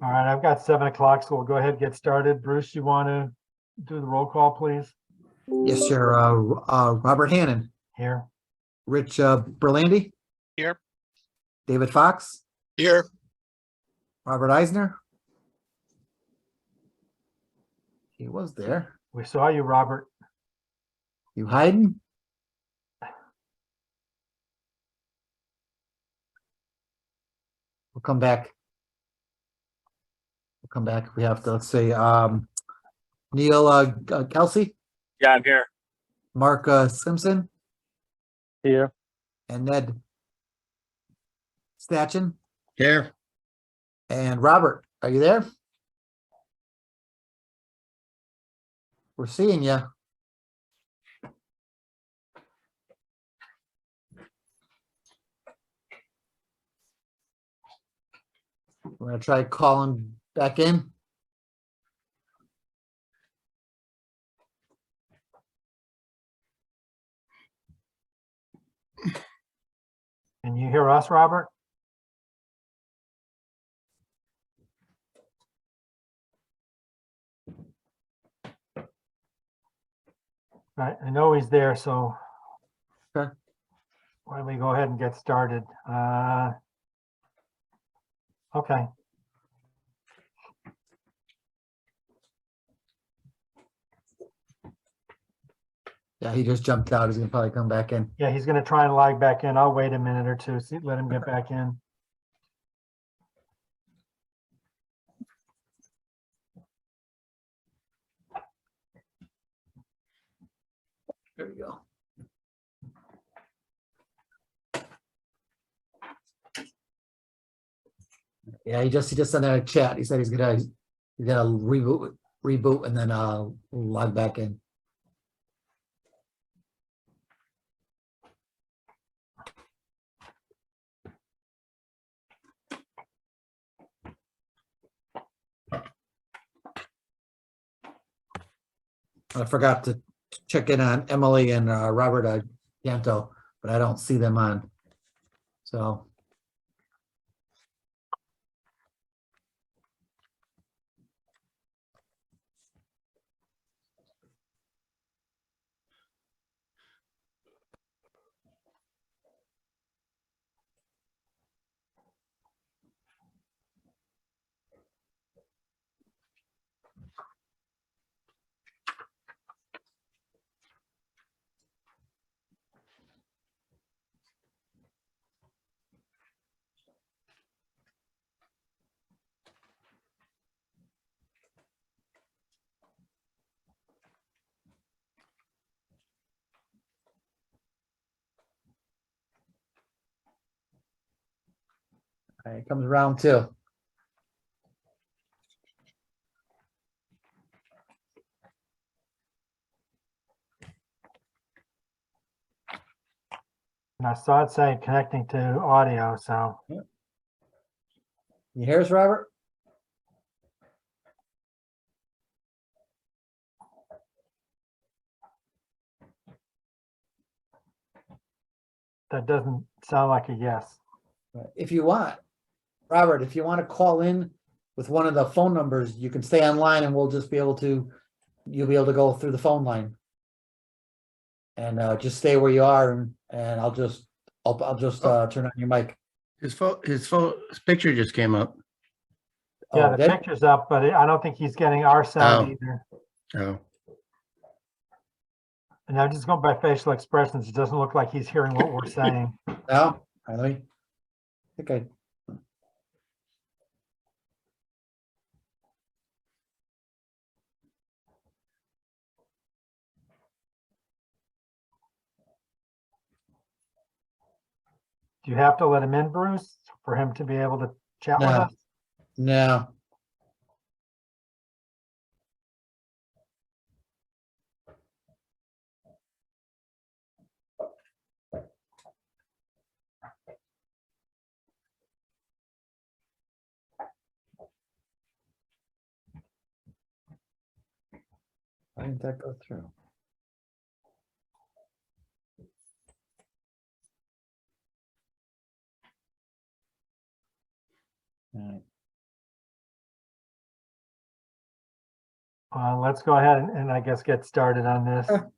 All right, I've got 7 o'clock, so we'll go ahead and get started. Bruce, you want to do the roll call, please? Yes, sir. Robert Hannon, Here. Rich Berlandi, Here. David Fox, Here. Robert Eisner. He was there. We saw you, Robert. You hiding? We'll come back. We'll come back. We have to, let's say, Neil Kelsey, Yeah, I'm here. Mark Simpson, Here. and Ned Stachin, Here. and Robert. Are you there? We're seeing you. We're gonna try calling back in. Can you hear us, Robert? Right, I know he's there, so Okay. why don't we go ahead and get started? Okay. Yeah, he just jumped out. He's gonna probably come back in. Yeah, he's going to try and log back in. I'll wait a minute or two, see, let him get back in. There we go. Yeah, he just sent out a chat. He said he's gonna reboot and then log back in. I forgot to check in on Emily and Robert Yanto, but I don't see them on. So. All right, comes round two. And I saw it saying connecting to audio, so You hear us, Robert? that doesn't sound like a yes. If you want, Robert, if you want to call in with one of the phone numbers, you can stay online and we'll just be able to, you'll be able to go through the phone line. And just stay where you are and I'll just turn on your mic. His picture just came up. Yeah, Oh, the did- picture's up, but I don't think he's getting our sound Oh. either. Oh, And I'm just going by facial expressions. It doesn't look like he's hearing what we're saying. No? All right, let me, I think I. Do you have to let him in, Bruce, for him to be able to chat with No. us? No. Why didn't that go through? All right. Let's go ahead and I guess get started on this. Sure.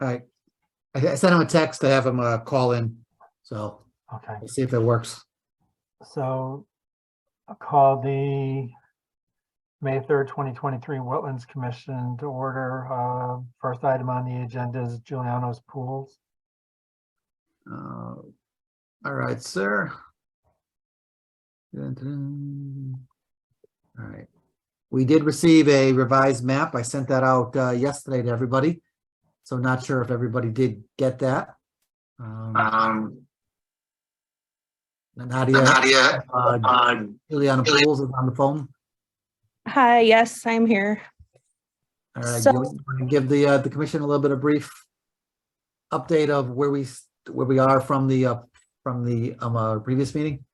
All right. I sent him a text to have him call in. So Okay, we'll see if it works. so I'll call the May 3rd, 2023 Wetlands Commission to order. First item on the agenda is Giuliano's Pools. All right, sir. Dun, dun. All right. We did receive a revised map. I sent that out yesterday to everybody. So not sure if everybody did get that. Nadia, Juliana Pools is on the phone. Hi, yes, I'm here. All right, So- you want to give the commission a little bit of brief update of where we are from the previous meeting?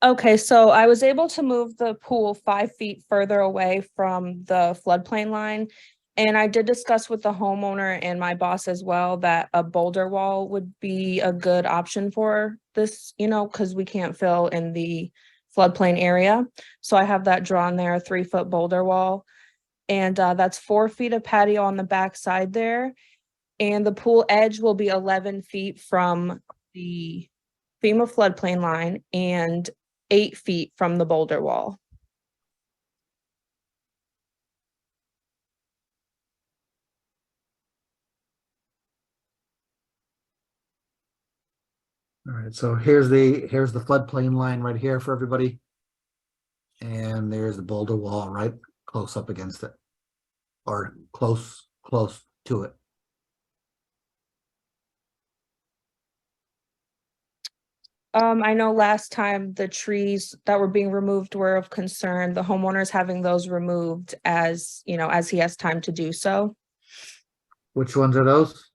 Okay, so I was able to move the pool 5 feet further away from the floodplain line. And I did discuss with the homeowner and my boss as well that a boulder wall would be a good option for this, because we can't fill in the floodplain area. So I have that drawn there, a 3-foot boulder wall. And that's 4 feet of patio on the back side there. And the pool edge will be 11 feet from the FEMA floodplain line and 8 feet from the boulder wall. All right, so here's the floodplain line right here for everybody. And there's the boulder wall right close up against it. Or close to it. I know last time the trees that were being removed were of concern. The homeowner's having those removed as he has time to do so. Which ones are those?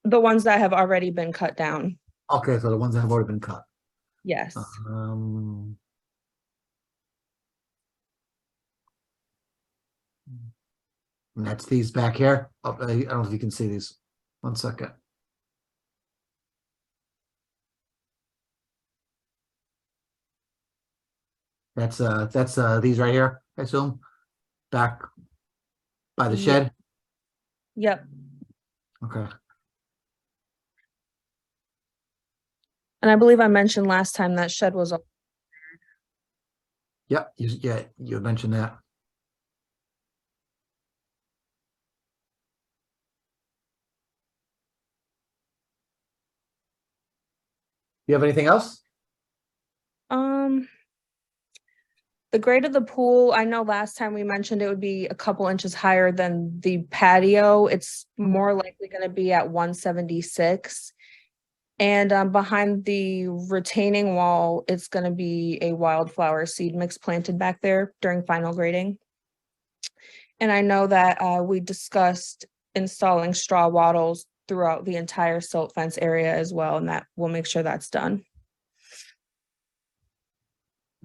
The ones that have already been cut down. Okay, so the ones that have already been cut. Yes. And that's these back here. Oh, I don't know if you can see these. 1 second. That's these right here, I assume. Back by the Ye- shed. Yep. Okay. And I believe I mentioned last time that shed was Yep. You mentioned that. You have anything else? The grade of the pool, I know last time we mentioned it would be a couple inches higher than the patio. It's more likely going to be at 176. And behind the retaining wall, it's going to be a wildflower seed mix planted back there during final grading. And I know that we discussed installing straw wattles throughout the entire silt fence area as well, and that we'll make sure that's done.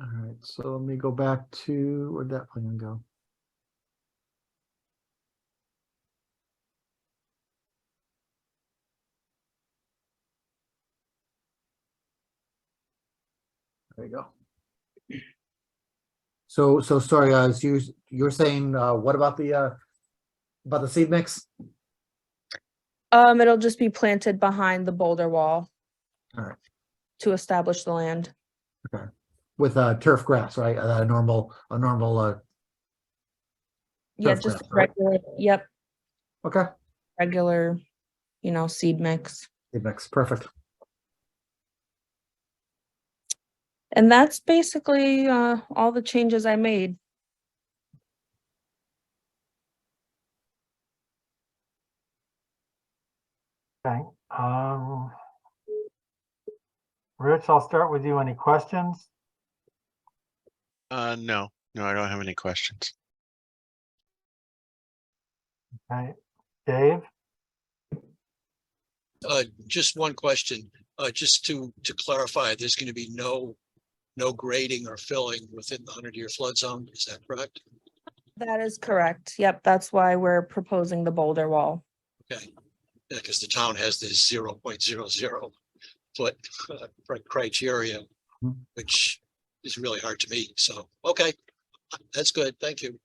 All right, so let me go back to, where'd that plan go? There you go. So sorry, guys, you're saying, what about the seed mix? It'll just be planted behind the boulder wall. All right. To establish the land. Okay. With turf grass, right? A normal Yeah, turf just grass, right? regular, yep, Okay. regular, seed mix. Seed mix, perfect. And that's basically all the changes I made. Okay. Rich, I'll start with you. Any questions? No, I don't have any questions. Okay. Dave? Just one question, just to clarify, there's going to be no grading or filling within the 100-year flood zone, is that correct? That is correct. Yep, that's why we're proposing the boulder wall. Okay, yeah, because the town has this 0.00 foot criteria Mhm. which is really hard to meet. So, okay, that's good. Thank you.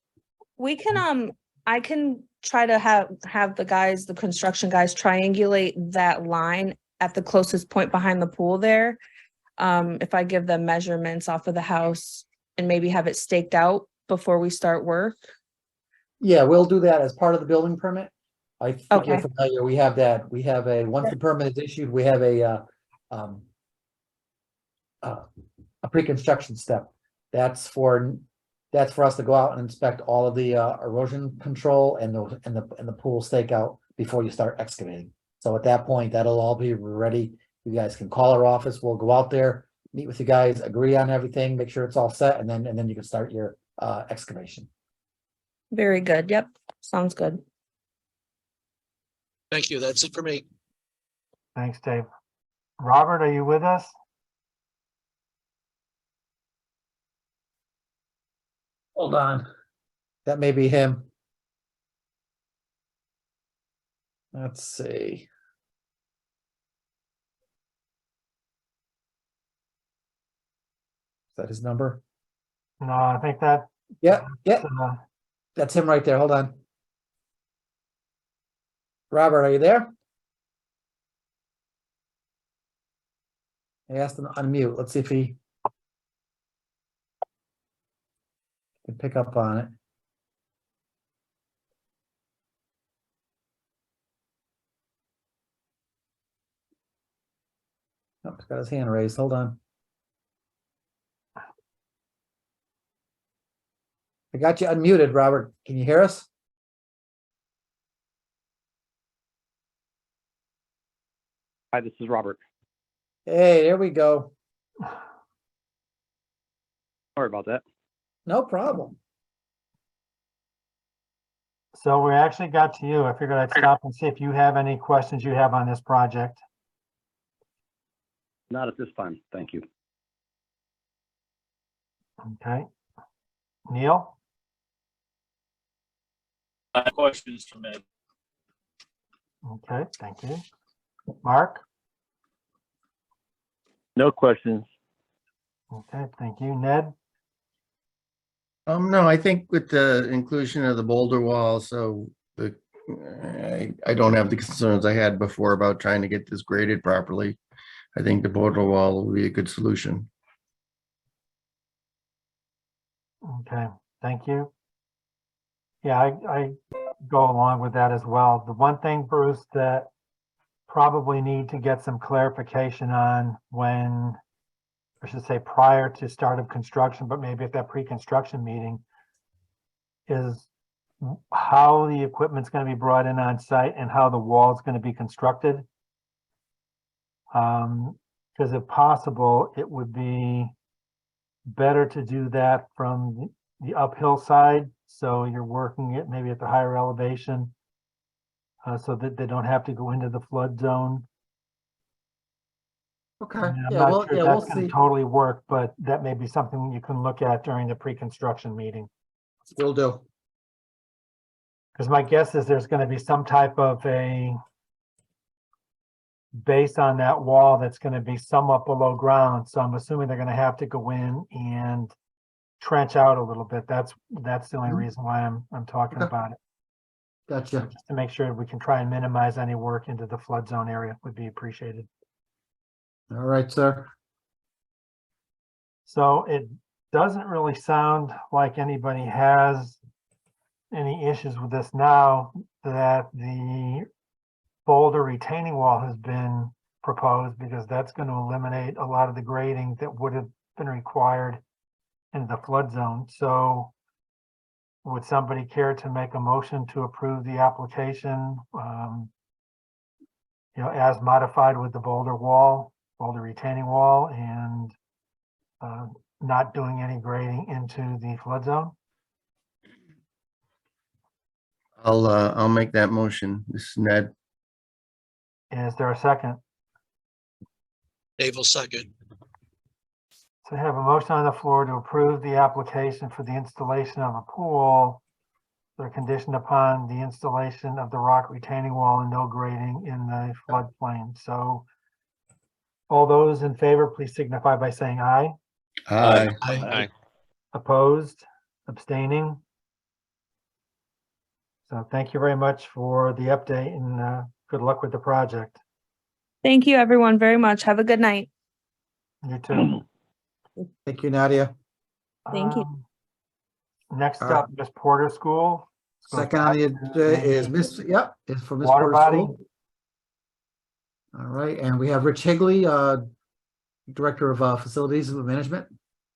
We can, I can try to have the guys, the construction guys triangulate that line at the closest point behind the pool there. If I give them measurements off of the house and maybe have it staked out before we start work. Yeah, we'll do that as part of the building permit. I think you're Okay. familiar, we have that, we have once the permit is issued, we have a pre-construction step. That's for us to go out and inspect all of the erosion control and the pool stakeout before you start excavating. So at that point, that'll all be ready. You guys can call our office, we'll go out there, meet with you guys, agree on everything, make sure it's all set, and then you can start your excavation. Very good. Yep. Sounds good. Thank you. That's it for me. Thanks, Dave. Robert, are you with us? Hold on. That may be him. Let's see. Is that his number? No, I think that, Yeah, uh, that's him right there. Hold on. Robert, are you there? I asked him to unmute. Let's see if he can pick up on it. Oh, he's got his hand raised. Hold on. I got you unmuted, Robert. Can you hear us? Hi, this is Robert. Hey, there we go. Sorry about that. No problem. so we actually got to you. I figured I'd stop and see if you have any questions you have on this project. Not at this time. Thank you. Okay. Neil? Questions from me. Okay, thank you. Mark? No questions. Okay, thank you. Ned? No, I think with the inclusion of the boulder wall, so I don't have the concerns I had before about trying to get this graded properly. I think the boulder wall will be a good solution. Okay, thank you. Yeah, I go along with that as well. The one thing, Bruce, that probably need to get some clarification on when, I should say prior to start of construction, but maybe at that pre-construction meeting, is how the equipment's going to be brought in on site and how the wall's going to be constructed. Because if possible, it would be better to do that from the uphill side. So you're working it maybe at the higher elevation so that they don't have to go into the flood zone. Okay. And I'm Yeah, not well, sure yeah, if we'll that's going see. to totally work, but that may be something you can look at during the pre-construction meeting. Will do. Because my guess is there's going to be some type of a base on that wall that's going to be somewhat below ground. So I'm assuming they're going to have to go in and trench out a little bit. That's the only Mhm. reason why I'm talking Okay. about it. Gotcha. Just to make sure we can try and minimize any work into the flood zone area would be appreciated. All right, sir. So it doesn't really sound like anybody has any issues with this now that the boulder retaining wall has been proposed, because that's going to eliminate a lot of the grading that would have been required in the flood zone. So would somebody care to make a motion to approve the application, as modified with the boulder retaining wall, and not doing any grading into the flood zone? I'll make that motion. This is Ned. Is there a second? Dave will second. So I have a motion on the floor to approve the application for the installation of a pool. They're conditioned upon the installation of the rock retaining wall and no grading in the floodplain. So All those in favor, please signify by saying aye. Aye. Aye. Opposed, abstaining. So thank you very much for the update and good luck with the project. Thank you, everyone, very much. Have a good night. You too. Thank you, Nadia. Thank you. Next All right. up, Miss Porter School. Let's go Second on the back to agenda is the Miss, yep, is for Miss Water Porter body. School. All right, and we have Rich Higley, Director of Facilities and Management.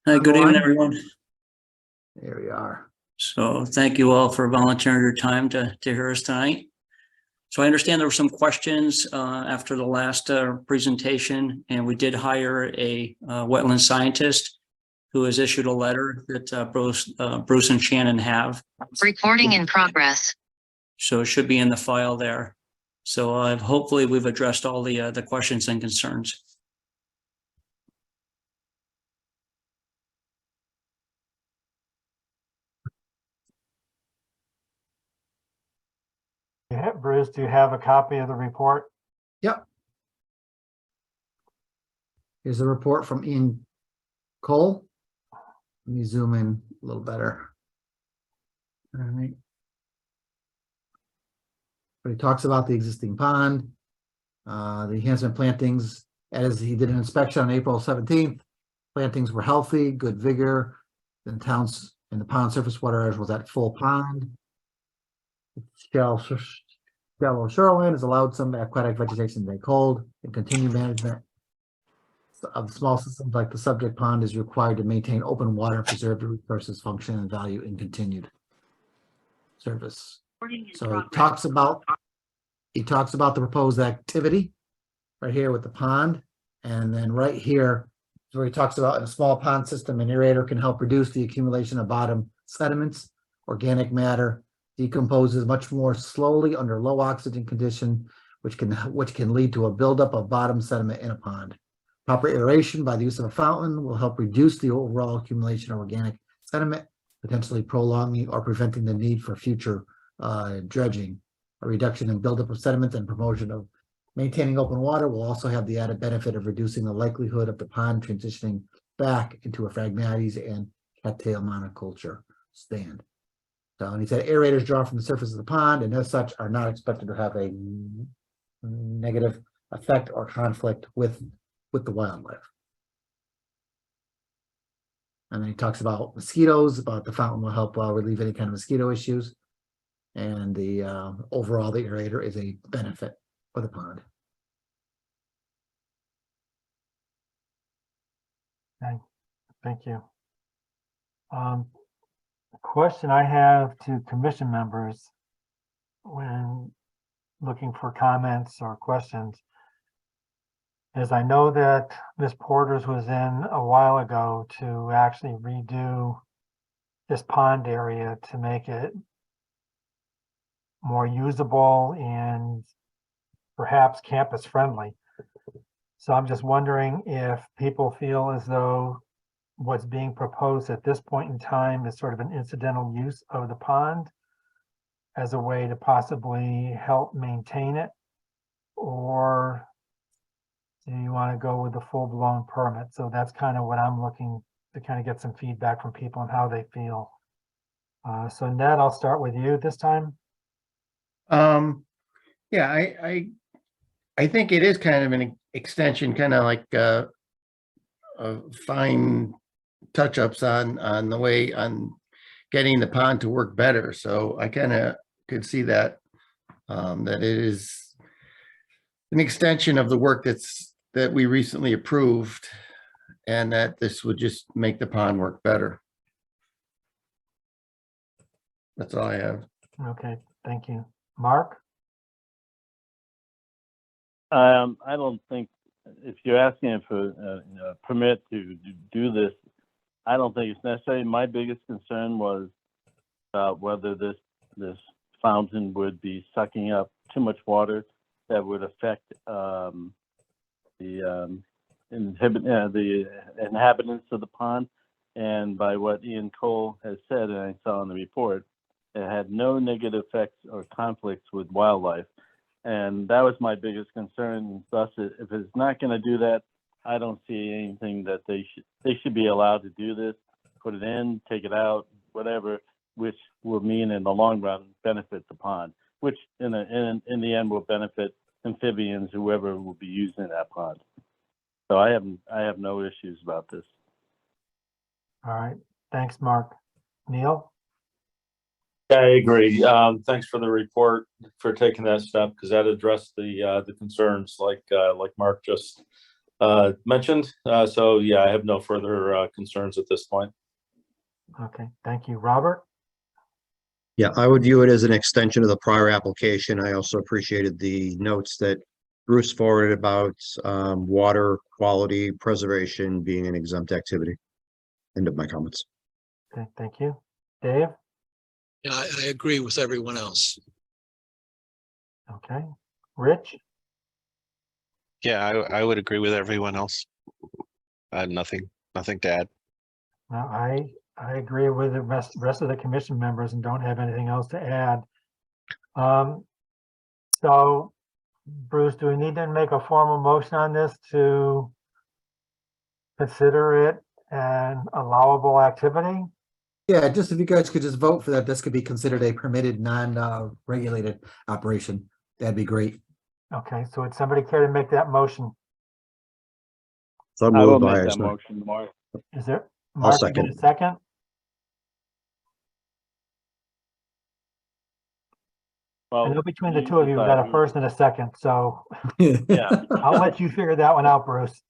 Hi, good Line. evening, everyone. There we are. So thank you all for volunteering your time to hear us tonight. So I understand there were some questions after the last presentation, and we did hire a wetland scientist who has issued a letter that Bruce and Shannon have. Recording in progress. So it should be in the file there. So hopefully we've addressed all the questions and concerns. Bruce, do you have a copy of the report? Yep. Here's a report from Ian Cole. Let me zoom in a little better. All right. But he talks about the existing pond, the enhancement plantings, as he did an inspection on April 17th. Plantings were healthy, good vigor. The towns and the pond surface water edge was at full pond. Shallow shoreline has allowed some aquatic vegetation to take hold, and continued management of small systems like the subject pond is required to maintain open water and preserve the resources function and value in continued service. So he talks about the proposed activity right here with the pond, and then right here is where he talks about in a small pond system, an aerator can help reduce the accumulation of bottom sediments. Organic matter decomposes much more slowly under low oxygen condition, which can lead to a buildup of bottom sediment in a pond. Proper aeration by the use of a fountain will help reduce the overall accumulation of organic sediment, potentially prolonging or preventing the need for future dredging. A reduction in buildup of sediment and promotion of maintaining open water will also have the added benefit of reducing the likelihood of the pond transitioning back into a phragmites and cattail monoculture stand. So, and he said aerators draw from the surface of the pond and as such are not expected to have a negative effect or conflict with the wildlife. And then he talks about mosquitoes, about the fountain will help relieve any kind of mosquito issues. And the overall, the aerator is a benefit for the pond. Okay, thank you. The question I have to commission members when looking for comments or questions is I know that Ms. Porter's was in a while ago to actually redo this pond area to make it more usable and perhaps campus friendly. So I'm just wondering if people feel as though what's being proposed at this point in time is sort of an incidental use of the pond as a way to possibly help maintain it, or do you want to go with the full-blown permit? So that's kind of what I'm looking to kind of get some feedback from people on how they feel. So Ned, I'll start with you this time. Yeah, I think it is kind of an extension, kind of like a fine touch-ups on the way on getting the pond to work better. So I kind of could see that that it is an extension of the work that we recently approved, and that this would just make the pond work better. That's all I have. Okay, thank you. Mark? I don't think, if you're asking for a permit to do this, I don't think it's necessary. My biggest concern was whether this fountain would be sucking up too much water that would affect the inhabitants of the pond. And by what Ian Cole has said, and I saw in the report, it had no negative effects or conflicts with wildlife. And that was my biggest concern. Thus, if it's not going to do that, I don't see anything that they should be allowed to do this, put it in, take it out, whatever, which will mean in the long run benefit the pond, which in the end will benefit amphibians, whoever will be using that pond. So I have no issues about this. All right, thanks, Mark. Neil? Yeah, I agree. Thanks for the report, for taking that step, because that addressed the concerns like Mark just mentioned. So yeah, I have no further concerns at this point. Okay, thank you. Robert? Yeah, I would view it as an extension of the prior application. I also appreciated the notes that Bruce forwarded about water quality preservation being an exempt activity. End of my comments. Okay, thank you. Dave? Yeah, I agree with everyone else. Okay. Rich? Yeah, I would agree with everyone else. I had nothing to add. No, I agree with the rest of the commission members and don't have anything else to add. So Bruce, do we need to make a formal motion on this to consider it an allowable activity? Yeah, just if you guys could just vote for that, this could be considered a permitted non-regulated operation. That'd be great. Okay, so would somebody care to make that motion? So I will moved by make that Eisner. motion, Mark. Is there? Mark, you get second a second? I Well, know between the you two of you, we've got a decide. first and a second, so Yeah. I'll let you figure that one out, Bruce.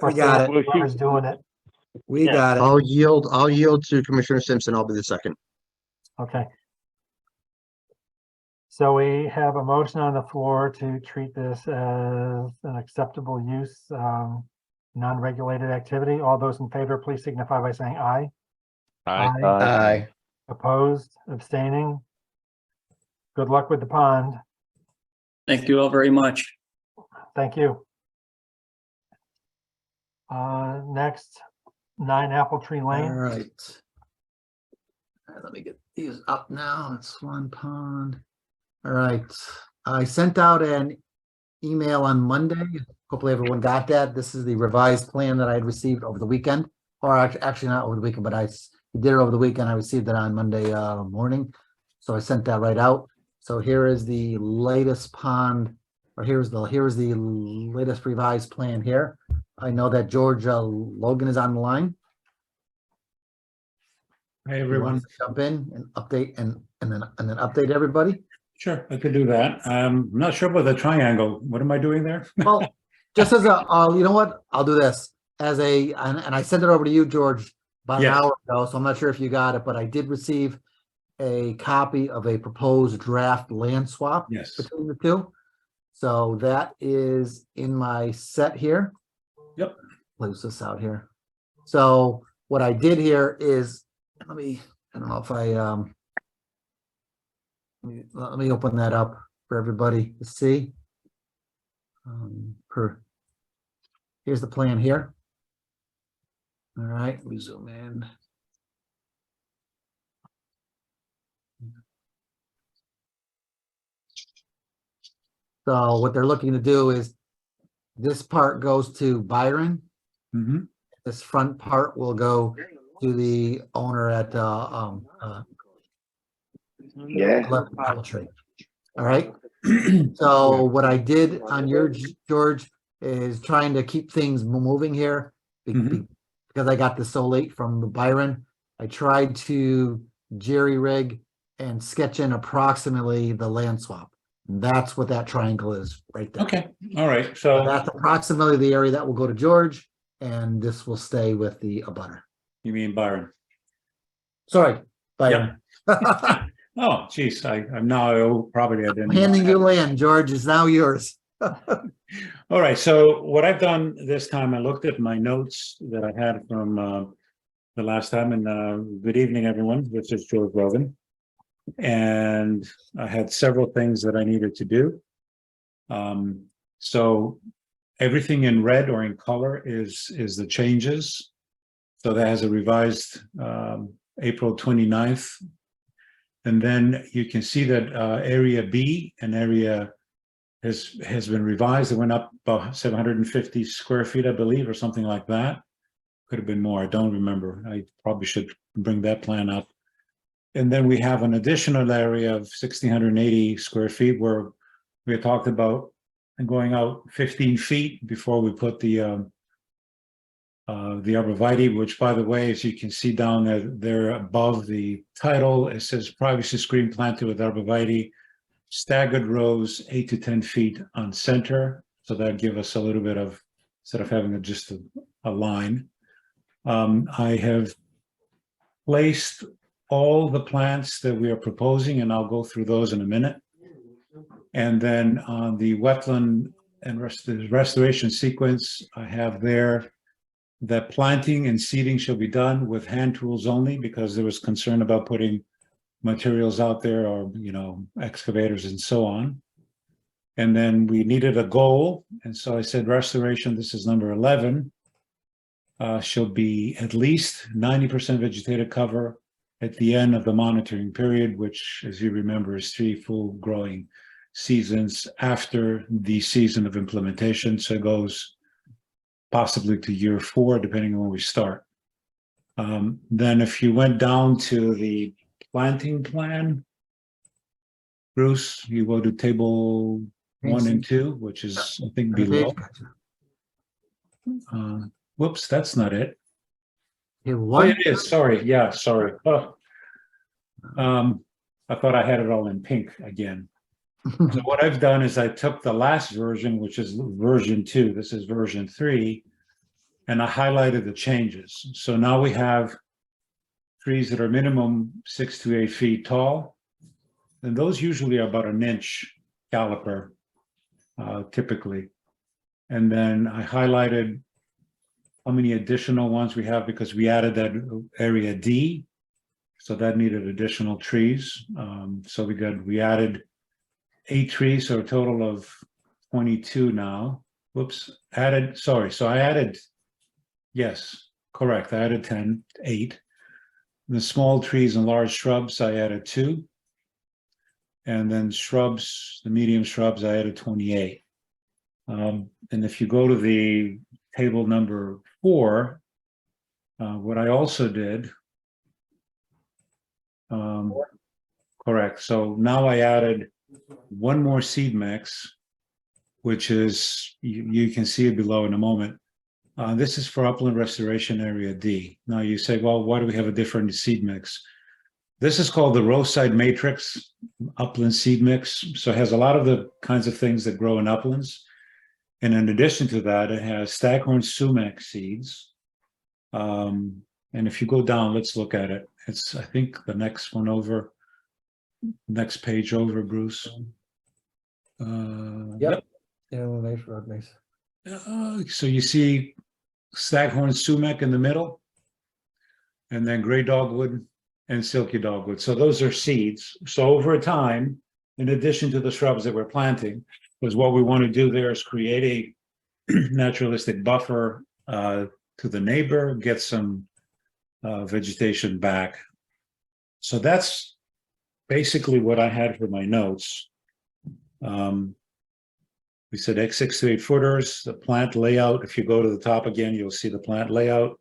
We got it. Whoever's doing it. We Yeah. got it. I'll yield to Commissioner Simpson. I'll be the second. Okay. So we have a motion on the floor to treat this as an acceptable use, non-regulated activity. All those in favor, please signify by saying aye. Aye. Aye. Opposed, abstaining. Good luck with the pond. Thank you all very much. Thank you. Next, 9 Apple Tree All Lane. right. Let me get these up now. It's Swan Pond. All right. I sent out an email on Monday. Hopefully everyone got that. This is the revised plan that I had received over the weekend, or actually not over the weekend, but I did it over the weekend. I received it on Monday morning. So I sent that right out. So here is the latest pond, or here's the latest revised plan here. I know that George Logan is on the line. Hey, He everyone. wants to jump in and update and then update everybody. Sure, I could do that. I'm not sure about the triangle. What am I doing there? Well, just as a, you know what? I'll do this as a, and I sent it over to you, George, about an Yes. hour ago. So I'm not sure if you got it, but I did receive a copy of a proposed draft land swap Yes. between the two. So that is in my set here. Yep. Close this out here. So what I did here is, I don't know if I, let me open that up for everybody to see. Here's the plan here. All right, we zoom in. So what they're looking to do is this part goes to Byron. Mhm. This front part will go to the owner at 11 Apple Tree. All right. So what I did on your George is trying to keep things moving here because I got this so late from the Byron. I tried to jerry rig and sketch in approximately the land swap. That's what that triangle is right there. Okay, all right. So That's approximately the area that will go to George, and this will stay with the abutter. you mean Byron? Sorry, Byron. Oh, geez, I'm now property I'm handing you land, George. Is now yours. All right, so what I've done this time, I looked at my notes that I had from the last time, and good evening, everyone. This is George Rogan. And I had several things that I needed to do. So everything in red or in color is the changes. So that has a revised April 29th. And then you can see that area B and area has been revised. It went up about 750 square feet, I believe, or something like that. Could have been more. I don't remember. I probably should bring that plan up. And then we have an additional area of 1,680 square feet where we had talked about going out 15 feet before we put the arborvitae, which, by the way, as you can see down there above the title, it says privacy screen planted with arborvitae, staggered rows 8 to 10 feet on center. So that give us a little bit of, instead of having just a line. I have placed all the plants that we are proposing, and I'll go through those in a minute. And then on the wetland and restoration sequence, I have there that planting and seeding shall be done with hand tools only, because there was concern about putting materials out there, or, you know, excavators and so on. And then we needed a goal. And so I said restoration, this is number 11, shall be at least 90% vegetative cover at the end of the monitoring period, which, as you remember, is 3 full growing seasons after the season of implementation. So it goes possibly to year 4, depending on when we start. Then if you went down to the planting plan, Bruce, you go to table 1 and 2, which is, I think, below. Whoops, that's not it. Oh, it is. Sorry. Yeah, sorry. Oh. I thought I had it all in pink again. So what I've done is I took the last version, which is version 2. This is version 3, and I highlighted the changes. So now we have trees that are minimum 6 to 8 feet tall, and those usually are about an inch caliper, typically. And then I highlighted how many additional ones we have, because we added that area D, so that needed additional trees. So we added 8 trees, so a total of 22 now. Whoops, sorry, so I added, yes, correct, I added 8. The small trees and large shrubs, I added 2. And then shrubs, the medium shrubs, I added 28. And if you go to the table number 4, what I also did, correct, so now I added 1 more seed mix, which is, you can see it below in a moment. This is for upland restoration area D. Now you say, well, why do we have a different seed mix? This is called the roadside matrix upland seed mix. So it has a lot of the kinds of things that grow in uplands. And in addition to that, it has staghorn sumac seeds. And if you go down, let's look at it. It's, I think, the next one over, next page over, Bruce. Yep. Yeah, well, nice road, nice. So you see staghorn sumac in the middle, and then gray dogwood and silky dogwood. So those are seeds. So over time, in addition to the shrubs that we're planting, was what we want to do there is create a naturalistic buffer to the neighbor, get some vegetation back. So that's basically what I had for my notes. We said 6 to 8 footers, the plant layout. If you go to the top again, you'll see the plant layout.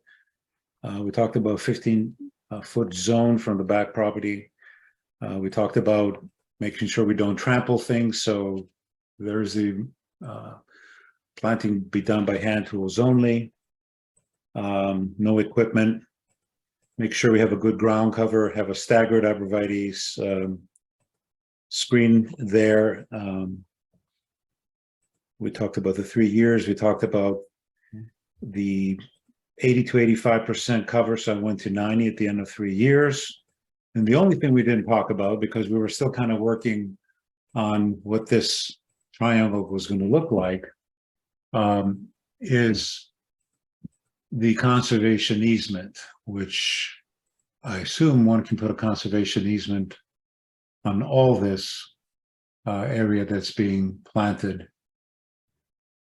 We talked about 15-foot zone from the back property. We talked about making sure we don't trample things. So there's the planting be done by hand tools only. No equipment. Make sure we have a good ground cover, have a staggered arborvitae's screen there. We talked about the 3 years. We talked about the 80 to 85% cover. So I went to 90 at the end of 3 years. And the only thing we didn't talk about, because we were still kind of working on what this triangle was going to look like, is the conservation easement, which I assume one can put a conservation easement on all this area that's being planted.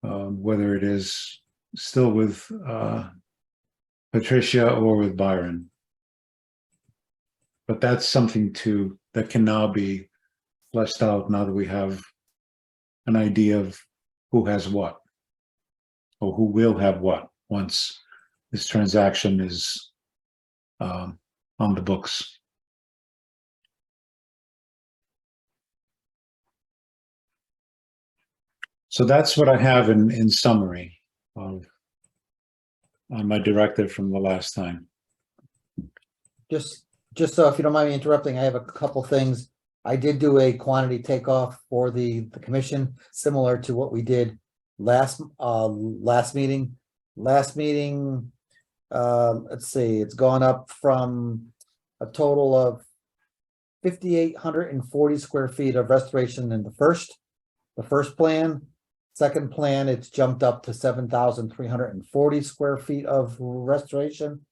Whether it is still with Patricia or with Byron. But that's something that can now be fleshed out now that we have an idea of who has what, or who will have what once this transaction is on the books. So that's what I have in summary of on my directive from the last time. Just so if you don't mind me interrupting, I have a couple things. I did do a quantity takeoff for the commission, similar to what we did last meeting. Let's see, it's gone up from a total of 5,840 square feet of restoration in the first plan. Second plan, it's jumped up to 7,340 square feet of restoration.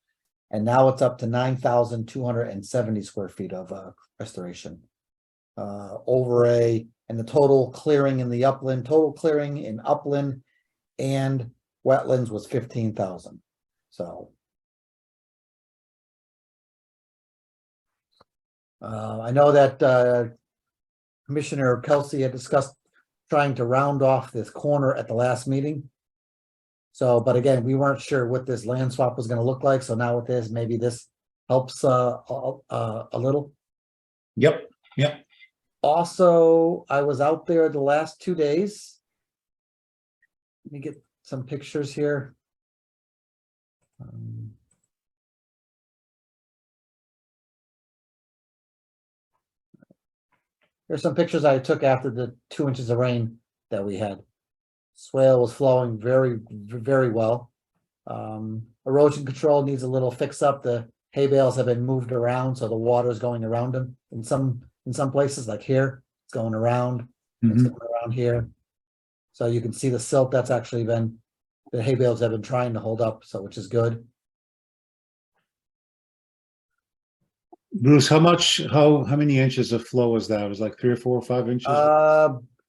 And now it's up to 9,270 square feet of restoration. And the total clearing in the upland, total clearing in upland and wetlands was 15,000. So. I know that Commissioner Kelsey had discussed trying to round off this corner at the last meeting. So, but again, we weren't sure what this land swap was going to look like. So now with this, maybe this helps a little. Yep. Also, I was out there the last 2 days. Let me get some pictures here. Here's some pictures I took after the 2 inches of rain that we had. Swale was flowing very, very well. Erosion control needs a little fix up. The hay bales have been moved around, so the water is going around them. In some places, like here, it's going around. It's going around here. So you can see the silt that's actually been, the hay bales have been trying to hold up, so which is good. Bruce, how many inches of flow was that? It was like 3 or 4 or 5 inches?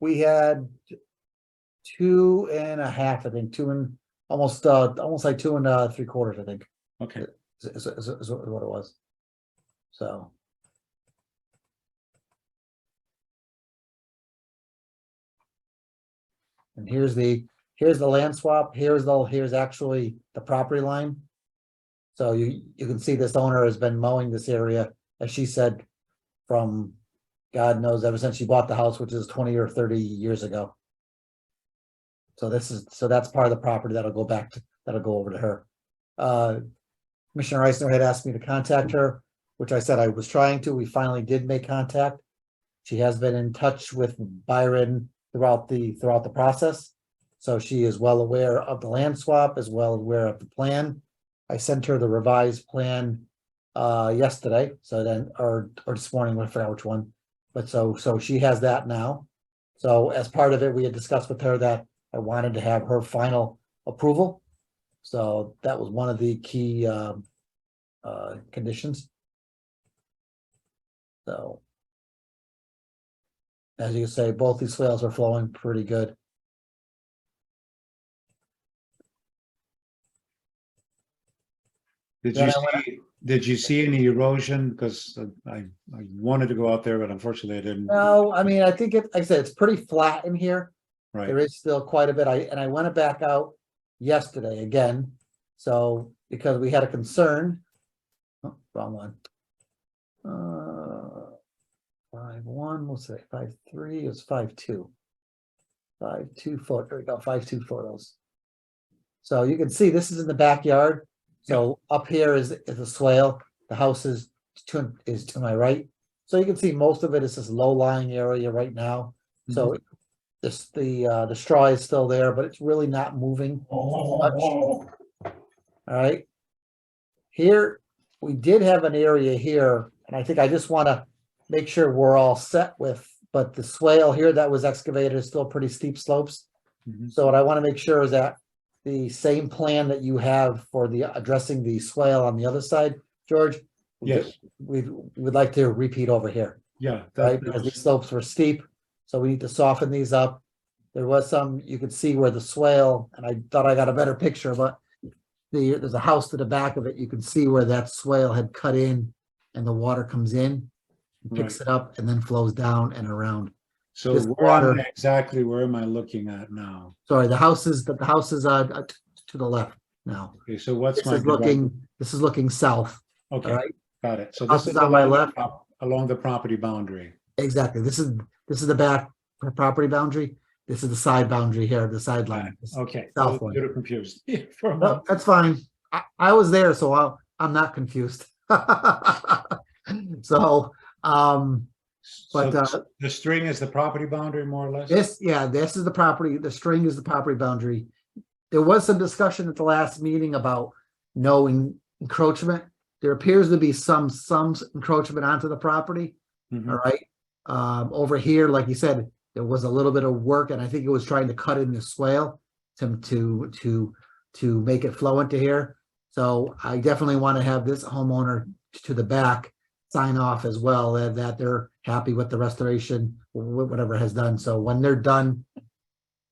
We had 2.5, I think, almost like 2 3/4, I think. Okay. Is what it was. So. And here's the land swap. Here's actually the property line. So you can see this owner has been mowing this area, as she said, from God knows ever since she bought the house, which is 20 or 30 years ago. So that's part of the property that'll go over to her. Commissioner Eisner had asked me to contact her, which I said I was trying to. We finally did make contact. She has been in touch with Byron throughout the process. So she is well aware of the land swap, as well as aware of the plan. I sent her the revised plan yesterday, or this morning, I forgot which one. But so she has that now. So as part of it, we had discussed with her that I wanted to have her final approval. So that was one of the key conditions. So as you can say, both these swales are flowing pretty good. Did you see any erosion? Because I wanted to go out there, but unfortunately I didn't. No, I mean, I think like I said, it's pretty flat in here. Right. There is still quite a bit. I went back out yesterday again. So because we had a concern. Oh, wrong one. 5.1, we'll say 5.3, it was 5.2. 5.2 foot, there we go, 5.2 photos. So you can see this is in the backyard. So up here is a swale. The house is to my right. So you can see most of it is this low-lying area right now. So the straw is still there, but it's really not moving much. All right. Here, we did have an area here, and I think I just want to make sure we're all set with, but the swale here that was excavated is still pretty steep slopes. So what I want to make sure is that the same plan that you have for the addressing the swale on the other side, George. Yes. We would like to repeat over here. Yeah. Right, because these slopes were steep, so we need to soften these up. There was some, you could see where the swale, and I thought I got a better picture, but there's a house to the back of it. You can see where that swale had cut in and the water comes in, picks it up and then flows down and around. So Just where am water. I exactly, where am I looking at now? Sorry, the house is to the left now. Okay, so what's This my? is looking south. Okay, All right, got it. So House this is is on my along the left. along the property boundary. exactly. This is the back property boundary. This is the side boundary here, the sideline. Okay, I South was a one. little confused for a No, moment. that's fine. I was there, so I'm not confused. So, So but, the string is the property boundary more or less? this is the property, the string is the property boundary. There was some discussion at the last meeting about no encroachment. There appears to be some encroachment onto the property. Mhm. All right. Over here, like you said, there was a little bit of work, and I think it was trying to cut in the swale to make it flow into here. So I definitely want to have this homeowner to the back sign off as well, that they're happy with the restoration, whatever has done. So when they're done,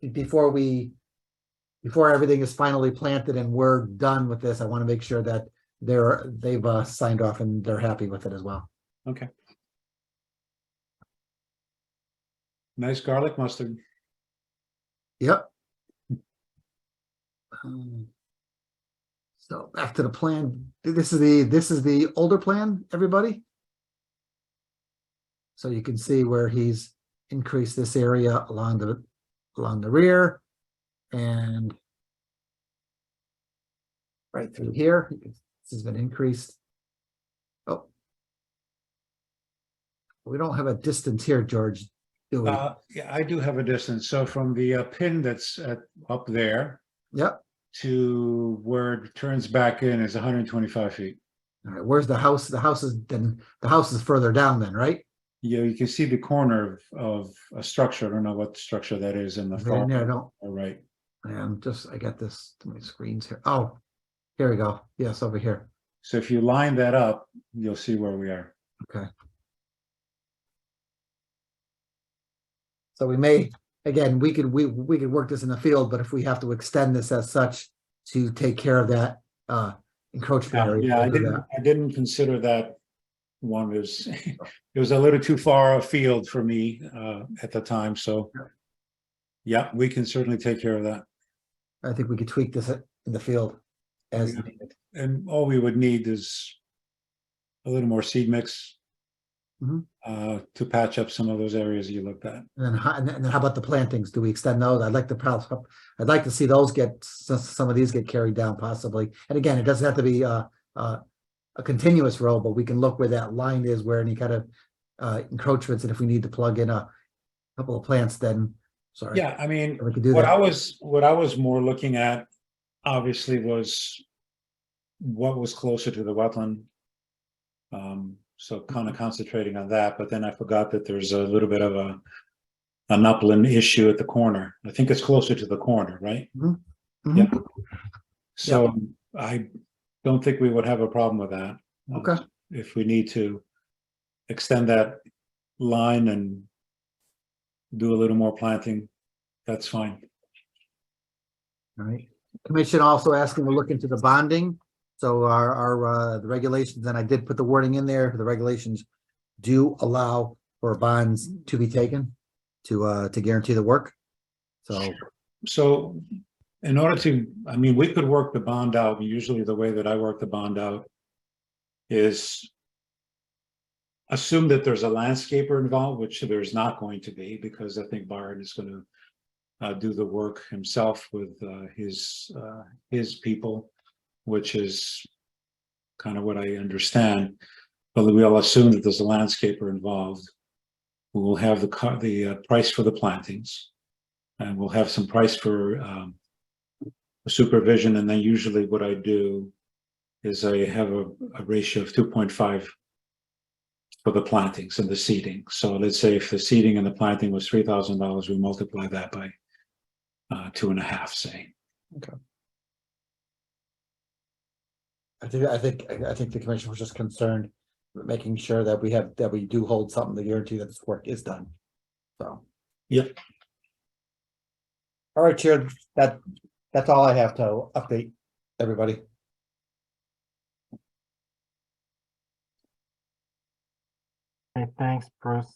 before everything is finally planted and we're done with this, I want to make sure that they've signed off and they're happy with it as well. Okay. Nice garlic mustard. Yep. So back to the plan. This is the older plan, everybody. So you can see where he's increased this area along the rear and right through here. This has been increased. Oh, we don't have a distance here, George, do we? Yeah, I do have a distance. So from the pin that's up there Yep. to where it turns back in is 125 feet. All right, where's the house? The house is further down then, right? Yeah, you can see the corner of a structure. I don't know what structure that is in the Right far in there, I don't. right. I got this to my screens here. Oh, here we go. Yes, over here. So if you line that up, you'll see where we are. Okay. So we may, again, we could work this in the field, but if we have to extend this as such to take care of that encroachment area. Yeah, we'll do that. I didn't consider that one. It was a little too far afield for me at the time. So yeah, we can certainly take care of that. I think we could tweak this in the field as needed. And all we would need is a little more seed mix Mhm. To patch up some of those areas you looked at. And then how about the plantings? Do we extend those? I'd like to see those some of these get carried down possibly. And again, it doesn't have to be a continuous row, but we can look where that line is, where any kind of encroachments, and if we need to plug in a couple of plants, then sorry. Yeah, I mean, we could do what that. I was more looking at obviously was what was closer to the wetland. So kind of concentrating on that, but then I forgot that there's a little bit of an upland issue at the corner. I think it's closer to the corner, right? Mhm. Yeah. So I don't think we would have a problem with that. Okay. If we need to extend that line and do a little more planting, that's fine. All right. Commission also asking to look into the bonding. So the regulations, and I did put the wording in there, the regulations do allow for bonds to be taken to guarantee the work. So in order to, I mean, we could work the bond out. Usually the way that I work the bond out is assume that there's a landscaper involved, which there's not going to be, because I think Byron is going to do the work himself with his people, which is kind of what I understand. But we'll assume that there's a landscaper involved. We will have the price for the plantings, and we'll have some price for supervision. And then usually what I do is I have a ratio of 2.5 for the plantings and the seeding. So let's say if the seeding and the planting was $3,000, we multiply that by 2.5, say. Okay. I think the commission was just concerned with making sure that we do hold something to guarantee that this work is done. So. Yep. All right, Chair, that's all I have to update everybody. Okay, thanks, Bruce.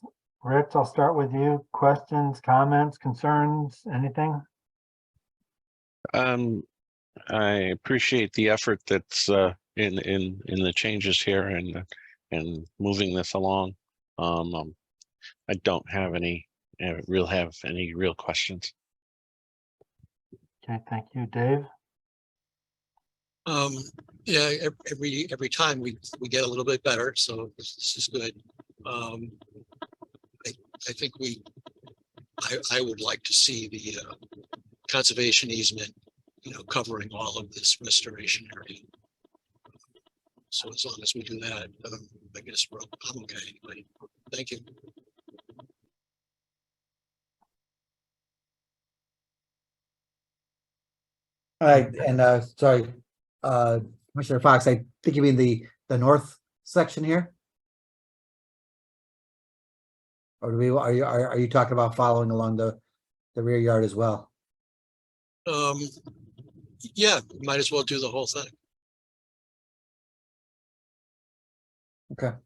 Rich, I'll start with you. Questions, comments, concerns, anything? I appreciate the effort that's in the changes here and moving this along. I don't have any real questions. Okay, thank you. Dave? Yeah, every time we get a little bit better, so this is good. I think I would like to see the conservation easement, covering all of this restoration area. So as long as we do that, I guess I'm okay anyway. Thank you. All right, and sorry, Commissioner Fox, I think you mean the north section here? Or are you talking about following along the rear yard as well? Yeah, might as well do the whole thing. Okay.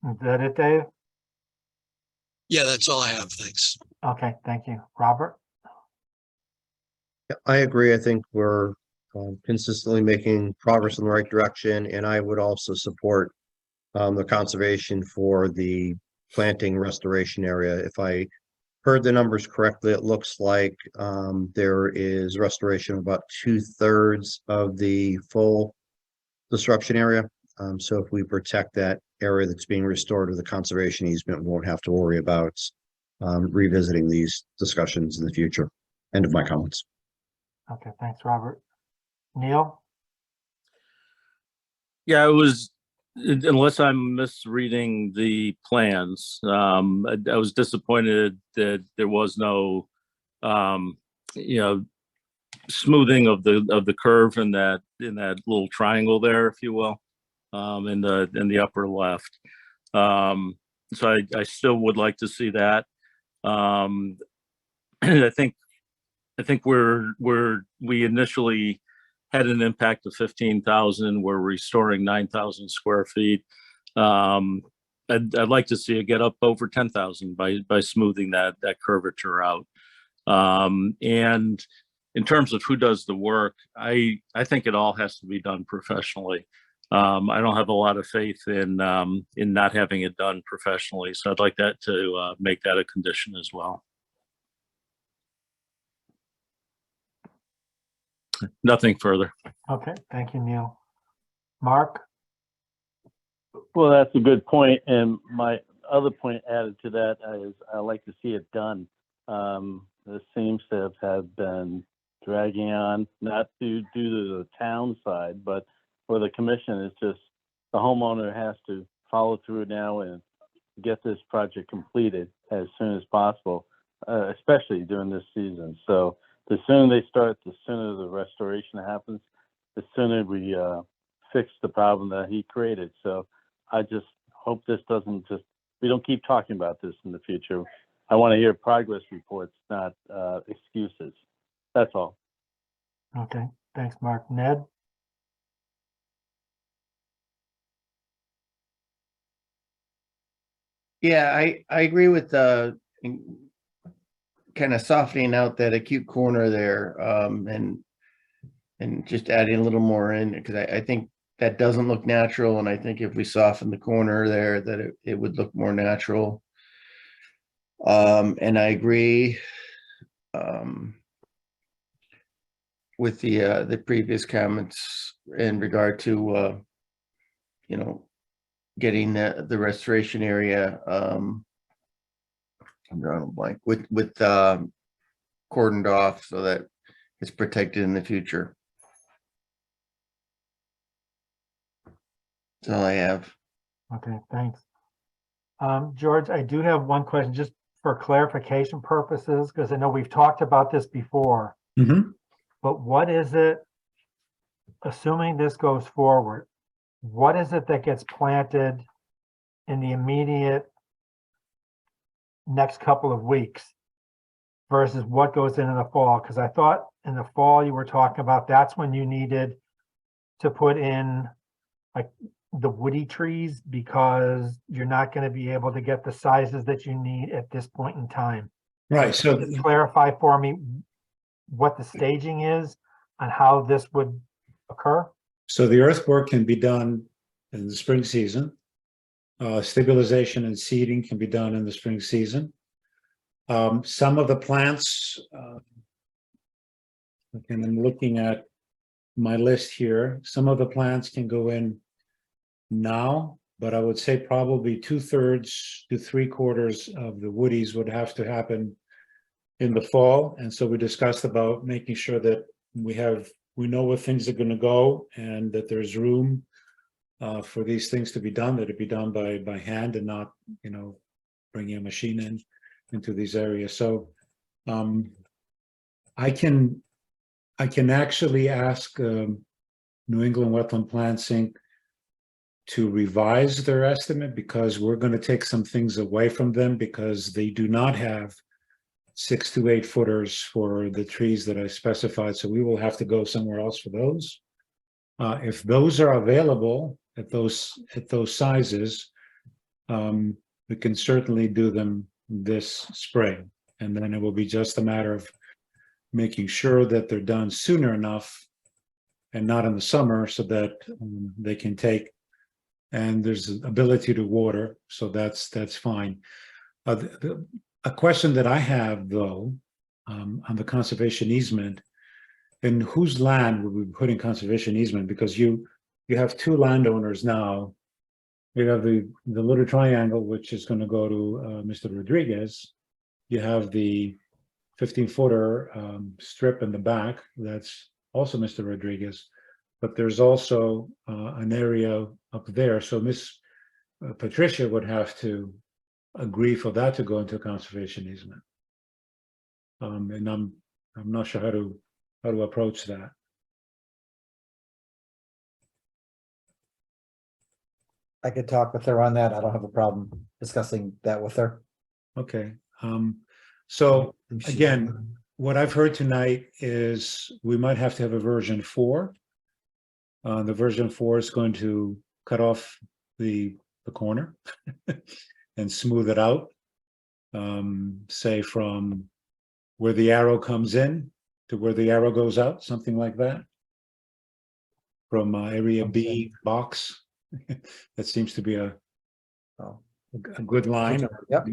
Is that it, Dave? Yeah, that's all I have. Thanks. Okay, thank you. Robert? Yeah, I agree. I think we're consistently making progress in the right direction, and I would also support the conservation for the planting restoration area. If I heard the numbers correctly, it looks like there is restoration of about 2/3 of the full disruption area. So if we protect that area that's being restored with the conservation easement, we won't have to worry about revisiting these discussions in the future. End of my comments. Okay, thanks, Robert. Neil? Yeah, it was, unless I'm misreading the plans, I was disappointed that there was no, smoothing of the curve in that little triangle there, if you will, in the upper left. So I still would like to see that. I think we initially had an impact of 15,000. We're restoring 9,000 square feet. I'd like to see it get up over 10,000 by smoothing that curvature out. And in terms of who does the work, I think it all has to be done professionally. I don't have a lot of faith in not having it done professionally, so I'd like that to make that a condition as well. Nothing further. Okay, thank you, Neil. Mark? Well, that's a good point. And my other point added to that is I like to see it done. This seems to have been dragging on, not due to the town side, but for the commission. It's just the homeowner has to follow through now and get this project completed as soon as possible, especially during this season. So the sooner they start, the sooner the restoration happens, the sooner we fix the problem that he created. So I just hope this doesn't we don't keep talking about this in the future. I want to hear progress reports, not excuses. That's all. Okay, thanks, Mark. Ned? Yeah, I agree with kind of softening out that acute corner there, and just adding a little more in, because I think that doesn't look natural, and I think if we soften the corner there, that it would look more natural. And I agree with the previous comments in regard to getting the restoration area I'm drawing a blank with cordoned off so that it's protected in the future. That's all I have. Okay, thanks. George, I do have one question just for clarification purposes, because I know we've talked about this before. But what is it, assuming this goes forward, what is it that gets planted in the immediate next couple of weeks versus what goes in the fall? Because I thought in the fall you were talking about that's when you needed to put in like the woody trees, because you're not going to be able to get the sizes that you need at this point in time. Right, so Just clarify for me what the staging is and how this would occur. So the earthwork can be done in the spring season. Stabilization and seeding can be done in the spring season. Some of the plants, and I'm looking at my list here, some of the plants can go in now, but I would say probably 2/3 to 3/4 of the woodies would have to happen in the fall. And so we discussed about making sure that we know where things are going to go and that there's room for these things to be done, that it be done by hand and not, bringing a machine into these areas. So I can actually ask New England Wetland Plants Inc. to revise their estimate, because we're going to take some things away from them because they do not have 6 to 8 footers for the trees that I specified. So we will have to go somewhere else for those. If those are available at those sizes, we can certainly do them this spring. And then it will be just a matter of making sure that they're done sooner enough and not in the summer, so that they can take, and there's ability to water. So that's fine. A question that I have, though, on the conservation easement, in whose land would we be putting conservation easement? Because you have 2 landowners now. You have the little triangle, which is going to go to Mr. Rodriguez. You have the 15-footer strip in the back. That's also Mr. Rodriguez. But there's also an area up there. So Miss Patricia would have to agree for that to go into conservation easement. And I'm not sure how to approach that. I could talk with her on that. I don't have a problem discussing that with her. Okay. So again, what I've heard tonight is we might have to have a version 4. The version 4 is going to cut off the corner and smooth it out. Say from where the arrow comes in to where the arrow goes out, something like that. From area B box. That seems to be a good line. Yep.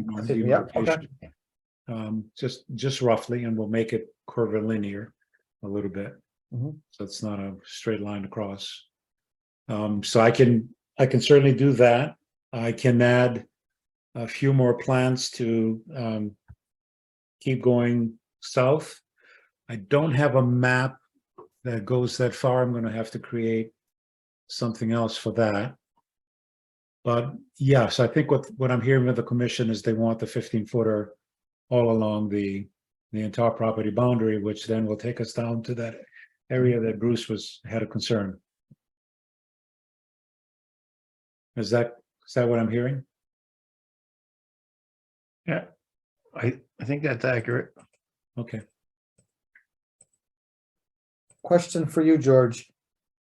Okay. Just roughly, and we'll make it curvilinear a little bit. Mhm. So it's not a straight line across. So I can certainly do that. I can add a few more plants to keep going south. I don't have a map that goes that far. I'm going to have to create something else for that. But yes, I think what I'm hearing with the commission is they want the 15-footer all along the entire property boundary, which then will take us down to that area that Bruce had a concern. Is that what I'm hearing? Yeah, I think that's accurate. Okay. Question for you, George.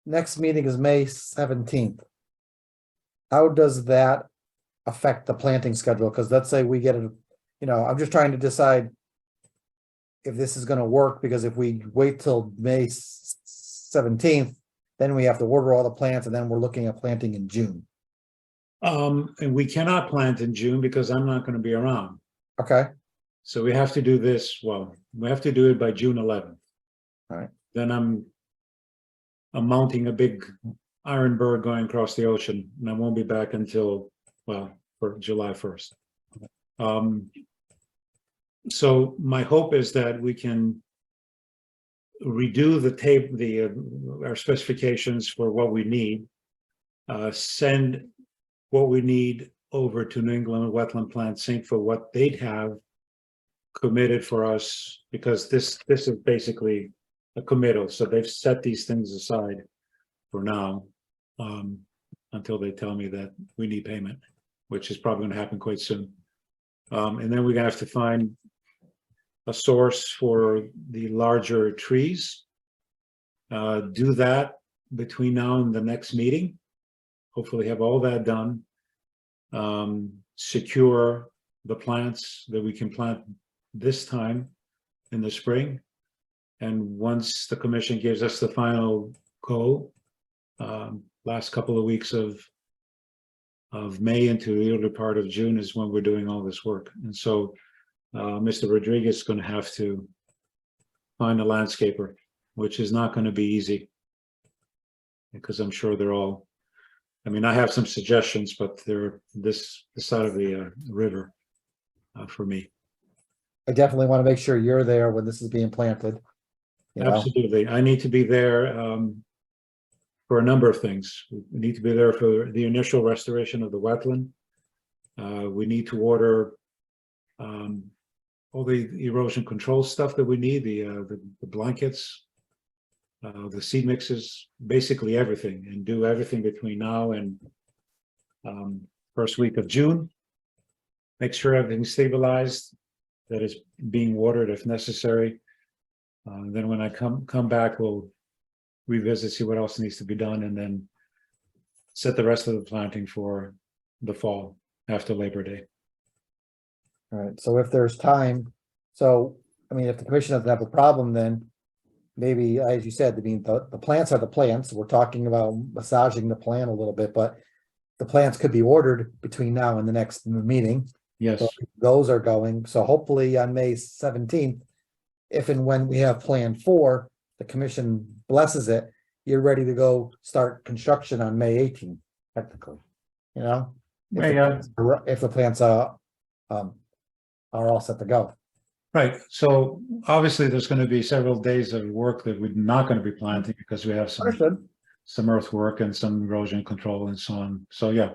Next meeting is May 17th. How does that affect the planting schedule? Because let's say we get I'm just trying to decide if this is going to work, because if we wait till May 17th, then we have to order all the plants, and then we're looking at planting in June. And we cannot plant in June because I'm not going to be around. Okay. So we have to do this, we have to do it by June 11th. All right. Then I'm mounting a big iron bird going across the ocean, and I won't be back until, for July 1st. So my hope is that we can redo our specifications for what we need, send what we need over to New England Wetland Plants Inc. for what they'd have committed for us, because this is basically a committal. So they've set these things aside for now, until they tell me that we need payment, which is probably going to happen quite soon. And then we're gonna have to find a source for the larger trees. Do that between now and the next meeting. hopefully have all that done. Secure the plants that we can plant this time in the spring. And once the commission gives us the final go, last couple of weeks of May into the early part of June is when we're doing all this work. And so Mr. Rodriguez is going to have to find a landscaper, which is not going to be easy, because I'm sure they're all, I mean, I have some suggestions, but they're this side of the river for me. I definitely want to make sure you're there when this is being planted. You know? Absolutely. I need to be there for a number of things. We need to be there for the initial restoration of the wetland. We need to order all the erosion control stuff that we need, the blankets, the seed mixes, basically everything, and do everything between now and first week of June. Make sure everything's stabilized, that it's being watered if necessary. Then when I come back, we'll revisit, see what else needs to be done, and then set the rest of the planting for the fall after Labor Day. All right, so if there's time, so, I mean, if the commission doesn't have a problem, then maybe, as you said, I mean, the plants are the plants. We're talking about massaging the plant a little bit, but the plants could be ordered between now and the next meeting. Yes. So those are going, so hopefully on May 17th, if and when we have Plan 4, the commission blesses it, you're ready to go start construction on May 18th, technically, you know? If the plants are all set to go. Right. So obviously there's going to be several days of work that we're not going to be planting because we have some earthwork and some erosion control and so on. So yeah.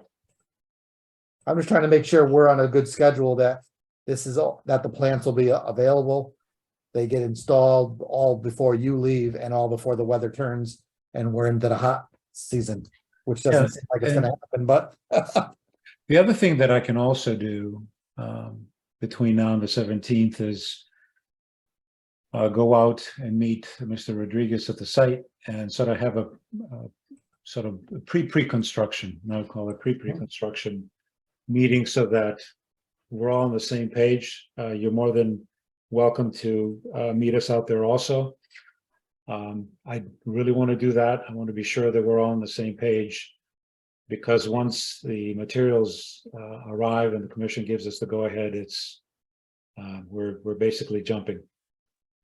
I'm just trying to make sure we're on a good schedule, that this is all, that the plants will be available. They get installed all before you leave and all before the weather turns and we're into the hot season, which doesn't seem like it's going to happen, but. The other thing that I can also do between now and the 17th is go out and meet Mr. Rodriguez at the site and sort of have a sort of pre-construction, now call it pre-construction meeting, so that we're all on the same page. You're more than welcome to meet us out there also. I really want to do that. I want to be sure that we're all on the same page, because once the materials arrive and the commission gives us the go-ahead, it's we're basically jumping,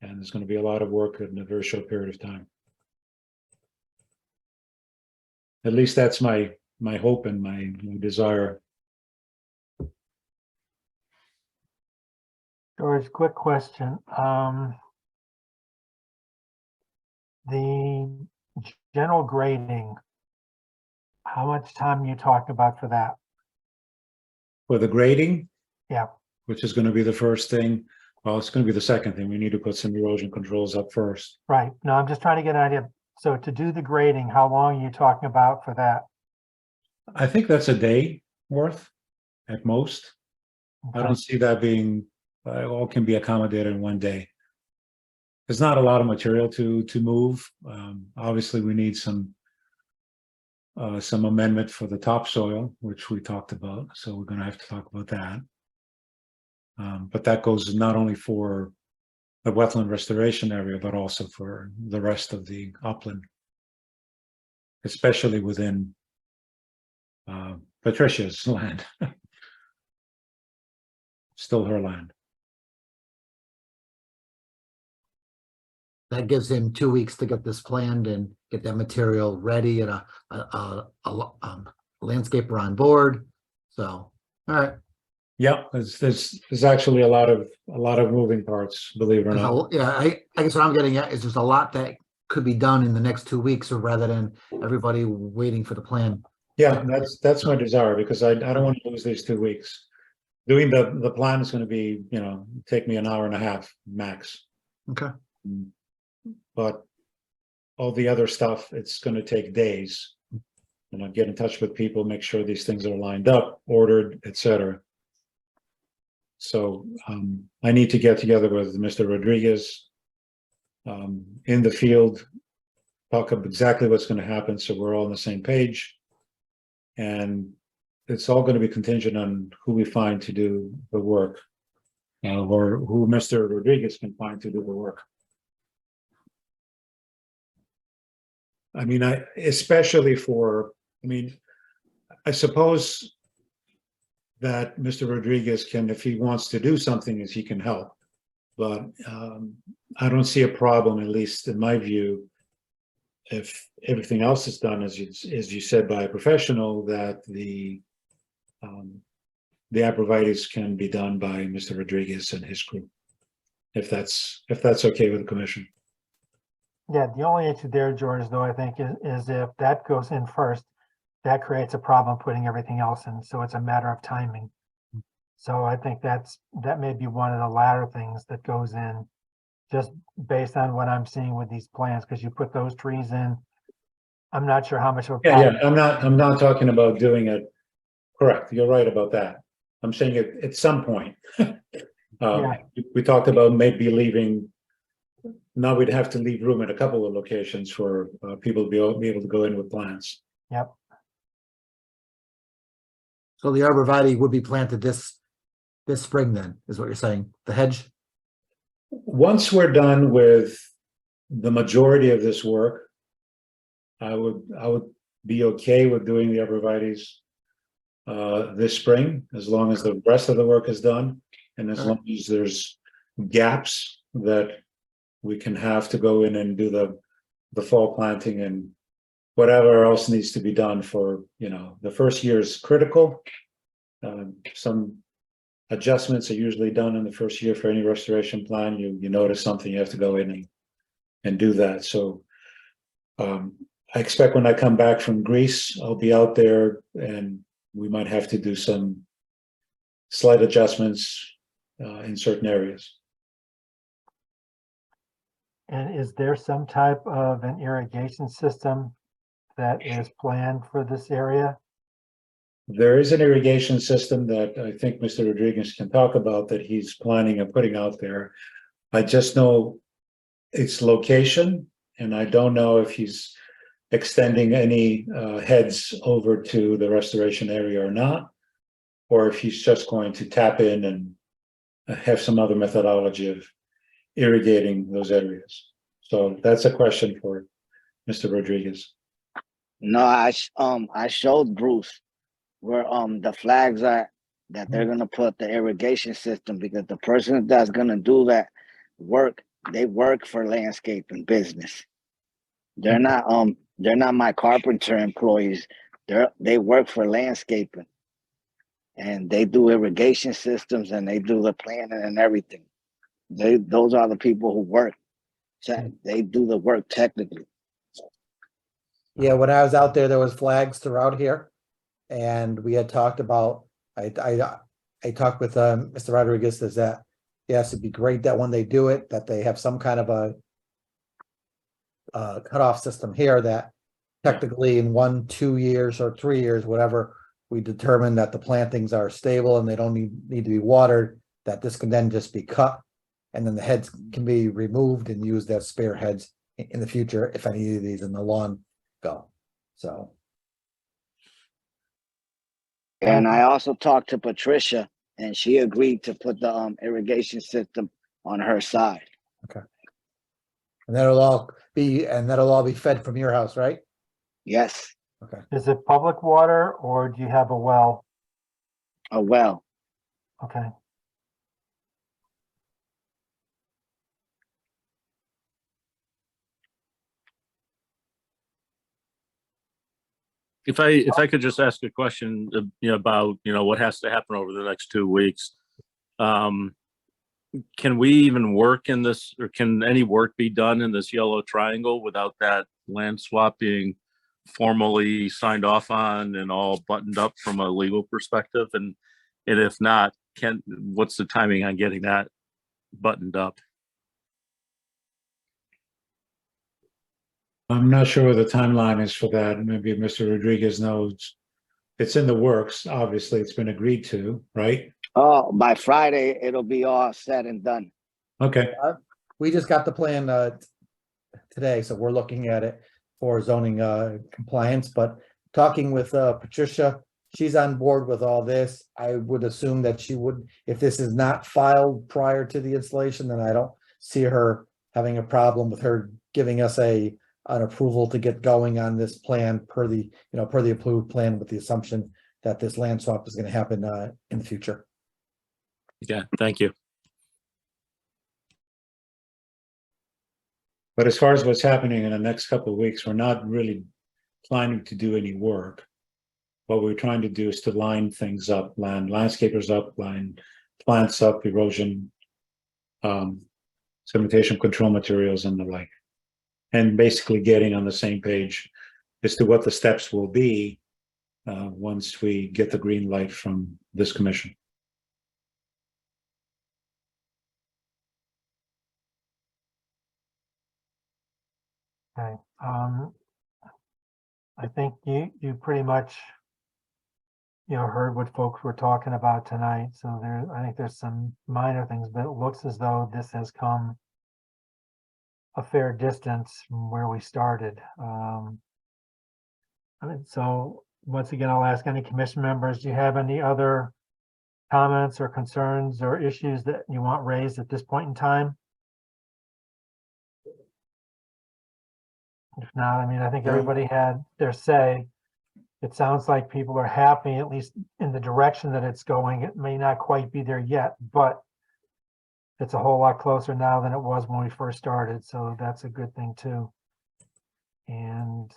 and there's going to be a lot of work in a very short period of time. At least that's my hope and my desire. George, quick question. The general grading, how much time you talked about for that? For the grading? Yeah. Which is going to be the first thing. Well, it's going to be the second thing. We need to put some erosion controls up first. Right. No, I'm just trying to get an idea. So to do the grading, how long are you talking about for that? I think that's a day worth at most. Okay. I don't see that being, all can be accommodated in one day. There's not a lot of material to move. Obviously, we need some amendment for the topsoil, which we talked about. So we're going to have to talk about that. But that goes not only for the wetland restoration area, but also for the rest of the upland, especially within Patricia's land. Still her land. That gives him 2 weeks to get this planned and get that material ready and a landscaper on board. So, all right. Yeah, there's actually a lot of moving parts, believe it or not. Yeah, I guess what I'm getting at is there's a lot that could be done in the next 2 weeks, or rather than everybody waiting for the plan. Yeah, that's my desire, because I don't want to lose these 2 weeks. Doing the plan is going to be, take me an hour and a half max. Okay. But all the other stuff, it's going to take days. Get in touch with people, make sure these things are lined up, ordered, etc. So I need to get together with Mr. Rodriguez in the field, talk about exactly what's going to happen, so we're all on the same page. And it's all going to be contingent on who we find to do the work. Or who Mr. Rodriguez can find to do the work. I mean, especially for, I mean, I suppose that Mr. Rodriguez can, if he wants to do something, is he can help. But I don't see a problem, at least in my view, if everything else is done, as you said, by a professional, that the abrevieties can be done by Mr. Rodriguez and his crew. If that's okay with the commission. Yeah, the only issue there, George, though, I think is if that goes in first, that creates a problem putting everything else in. So it's a matter of timing. So I think that may be one of the latter things that goes in, just based on what I'm seeing with these plans, because you put those trees in. I'm not sure how much of a Yeah, problem. I'm not talking about doing it. Correct, you're right about that. I'm saying it at some point. Yeah. We talked about maybe leaving. Now we'd have to leave room at a couple of locations for people to be able to go in with plants. Yep. So the arborvitae would be planted this spring then, is what you're saying, the hedge? Once we're done with the majority of this work, I would be okay with doing the arborvitaes this spring, as long as the rest of the work is done, and as long as there's gaps that we can have to go in and do the fall planting and whatever else needs to be done for, the first year is critical. Some adjustments are usually done in the first year for any restoration plan. You notice something, you have to go in and do that. So I expect when I come back from Greece, I'll be out there and we might have to do some slight adjustments in certain areas. And is there some type of an irrigation system that is planned for this area? There is an irrigation system that I think Mr. Rodriguez can talk about that he's planning on putting out there. I just know its location, and I don't know if he's extending any heads over to the restoration area or not, or if he's just going to tap in and have some other methodology of irrigating those areas. So that's a question for Mr. Rodriguez. No, I showed Bruce where the flags are that they're gonna put the irrigation system, because the person that's gonna do that work, they work for landscaping business. They're not my carpenter employees. They work for landscaping, and they do irrigation systems and they do the planning and everything. Those are the people who work. They do the work technically. Yeah, when I was out there was flags throughout here. And we had talked about, I talked with Mr. Rodriguez, is that, yes, it'd be great that when they do it, that they have some kind of a cutoff system here that technically in 1, 2 years or 3 years, whatever, we determine that the plantings are stable and they don't need to be watered, that this can then just be cut. And then the heads can be removed and used as spare heads in the future if any of these in the lawn go. So. And I also talked to Patricia, and she agreed to put the irrigation system on her side. Okay. And that'll all be fed from your house, right? Yes. Okay. Is it public water or do you have a well? A well. Okay. If I could just ask a question, about, what has to happen over the next 2 weeks. Can we even work in this, or can any work be done in this yellow triangle without that land swap being formally signed off on and all buttoned up from a legal perspective? And if not, what's the timing on getting that buttoned up? I'm not sure what the timeline is for that. Maybe Mr. Rodriguez knows. It's in the works. Obviously, it's been agreed to, right? Oh, by Friday, it'll be all said and done. Okay. We just got the plan today, so we're looking at it for zoning compliance, but talking with Patricia, she's on board with all this. I would assume that she would, if this is not filed prior to the installation, then I don't see her having a problem with her giving us an approval to get going on this plan per the, per the approved plan, with the assumption that this land swap is going to happen in the future. Yeah, thank you. But as far as what's happening in the next couple of weeks, we're not really planning to do any work. What we're trying to do is to line things up, line landscapers up, line plants up, erosion, sedimentation control materials and the like. And basically getting on the same page as to what the steps will be once we get the green light from this commission. Okay, I think you pretty much, heard what folks were talking about tonight. So I think there's some minor things, but it looks as though this has come a fair distance from where we started. So once again, I'll ask any commission members, do you have any other comments or concerns or issues that you want raised at this point in time? If not, I think everybody had their say. It sounds like people are happy, at least in the direction that it's going. It may not quite be there yet, but it's a whole lot closer now than it was when we first started. So that's a good thing too. And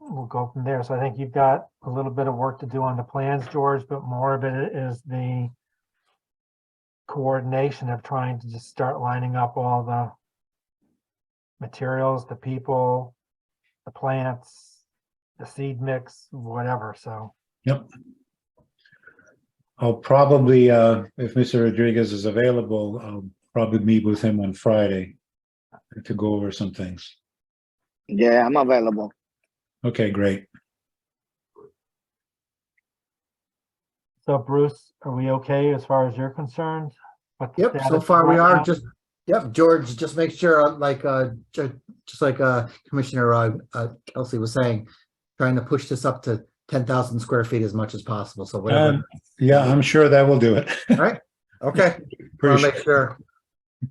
we'll go from there. So I think you've got a little bit of work to do on the plans, George, but more of it is the coordination of trying to just start lining up all the materials, the people, the plants, the seed mix, whatever. So Yep. I'll probably, if Mr. Rodriguez is available, I'll probably meet with him on Friday to go over some things. Yeah, I'm available. Okay, great. So Bruce, are we okay as far as you're concerned? What the Yep, so status far we right are. now? Just, yep, George, just make sure, just like Commissioner Kelsey was saying, trying to push this up to 10,000 square feet as much as possible. So whatever. Yeah, I'm sure that will do it. All right. Okay. I'll make sure.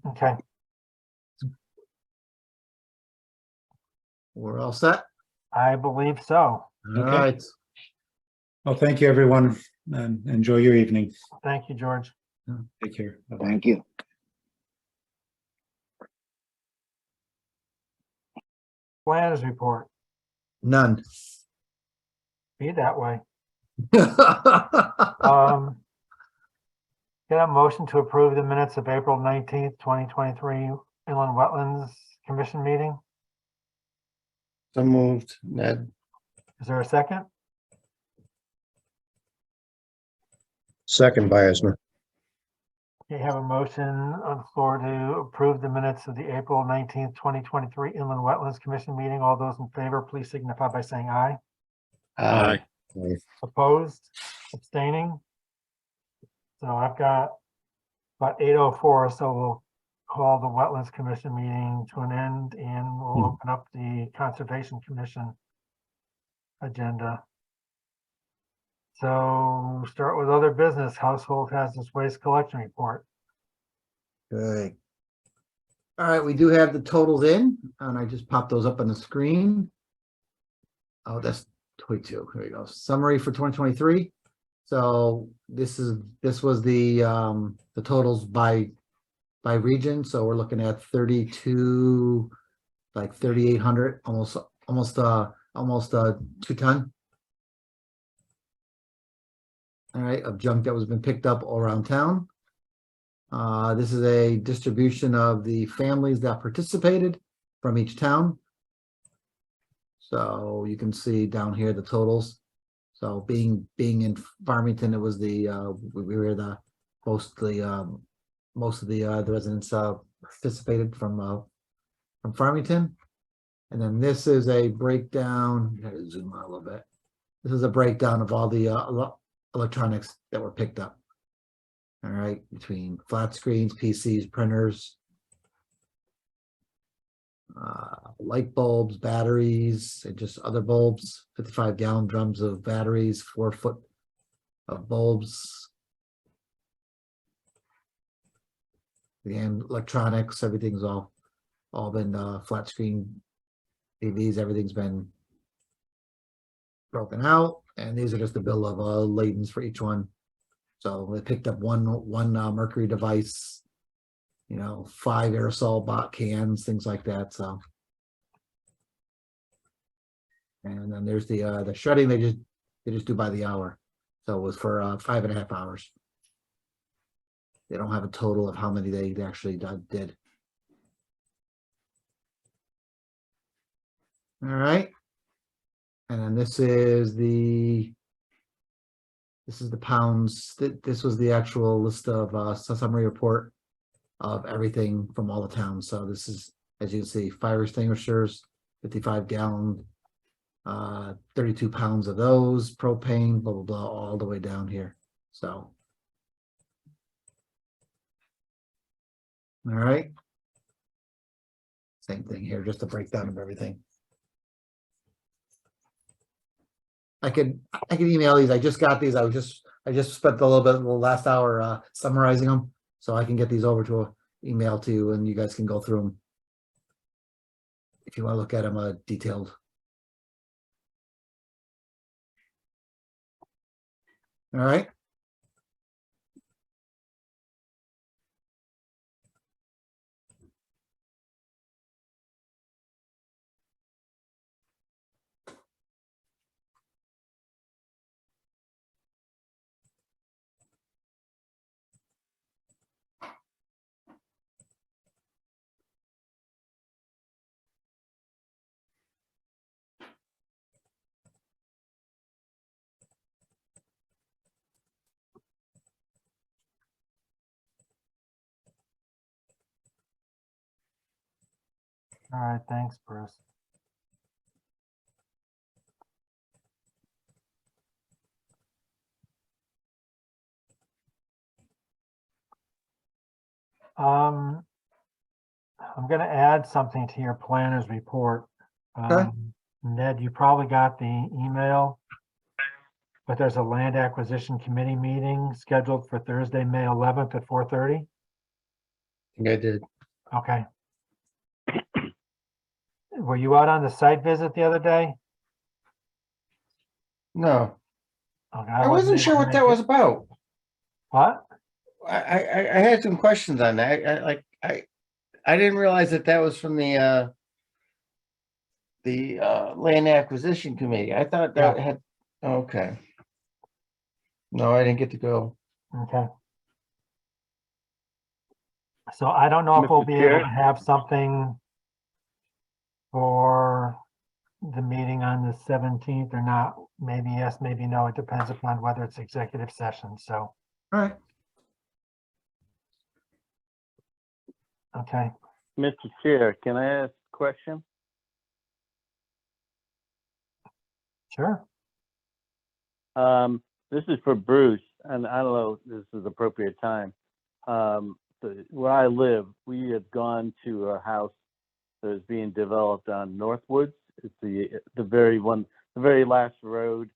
Okay. We're all set. I believe so. All right. Well, thank you, everyone, and enjoy your evening. Thank you, George. Take care. Bye-bye. Thank you. Planners report. None. Be that way. Get a motion to approve the minutes of April 19th, 2023 Inland Wetlands Commission meeting. So moved, Ned. Is there a second? Second by Esmer. You have a motion on the floor to approve the minutes of the April 19th, 2023 Inland Wetlands Commission meeting. All those in favor, please signify by saying aye. Aye. Opposed, abstaining. So I've got about 8:04, so we'll call the Wetlands Commission meeting to an end, and we'll open up the Conservation Commission agenda. So start with other business, household hazardous waste collection report. Good. All right, we do have the totals in, and I just popped those up on the screen. Oh, that's 22. Here we go. Summary for 2023. So this was the totals by region. So we're looking at 32, like 3,800, almost 2 ton. All right, of junk that was been picked up all around town. This is a distribution of the families that participated from each town. So you can see down here the totals. So being in Farmington, it was we were the most of the residents participated from Farmington. And then this is a breakdown. I gotta zoom out a little bit. This is a breakdown of all the electronics that were picked up. All right, between flat screens, PCs, printers. light bulbs, batteries, and just other bulbs, 55-gallon drums of batteries, 4 foot of bulbs. And electronics, everything's all been flat screen TVs, everything's been broken out, and these are just the bill of ladens for each one. So they picked up one mercury device, 5 aerosol bot cans, things like that. So, and then there's the shredding. They just do by the hour. So it was for 5.5 hours. They don't have a total of how many they actually did. All right. And then this is the pounds. This was the actual list of summary report of everything from all the towns. So this is, as you can see, fire extinguishers, 55-gallon, 32 pounds of those, propane, blah, blah, blah, all the way down here. So, all right. Same thing here, just a breakdown of everything. I could email these. I just got these. I just spent a little bit of the last hour summarizing them, so I can get these over to an email to you, and you guys can go through them if you want to look at them detailed. All right. All right, thanks, Bruce. I'm gonna add something to your planner's report. Okay. Ned, you probably got the email, but there's a land acquisition committee meeting scheduled for Thursday, May 11th at 4:30. I think I did. Okay. Were you out on the site visit the other day? No, Okay, I wasn't sure what that was about. What? I had some questions on that. I didn't realize that was from the land acquisition committee. I thought that had, okay. No, I didn't get to go. Okay. So I don't know if we'll Mr. be able Chair? to have something for the meeting on the 17th or not. Maybe yes, maybe no. It depends upon whether it's executive session. So, All right. okay. Mr. Chair, can I ask a question? Sure. This is for Bruce, and I don't know if this is appropriate time. Where I live, we have gone to a house that is being developed on Northwoods. It's the very last road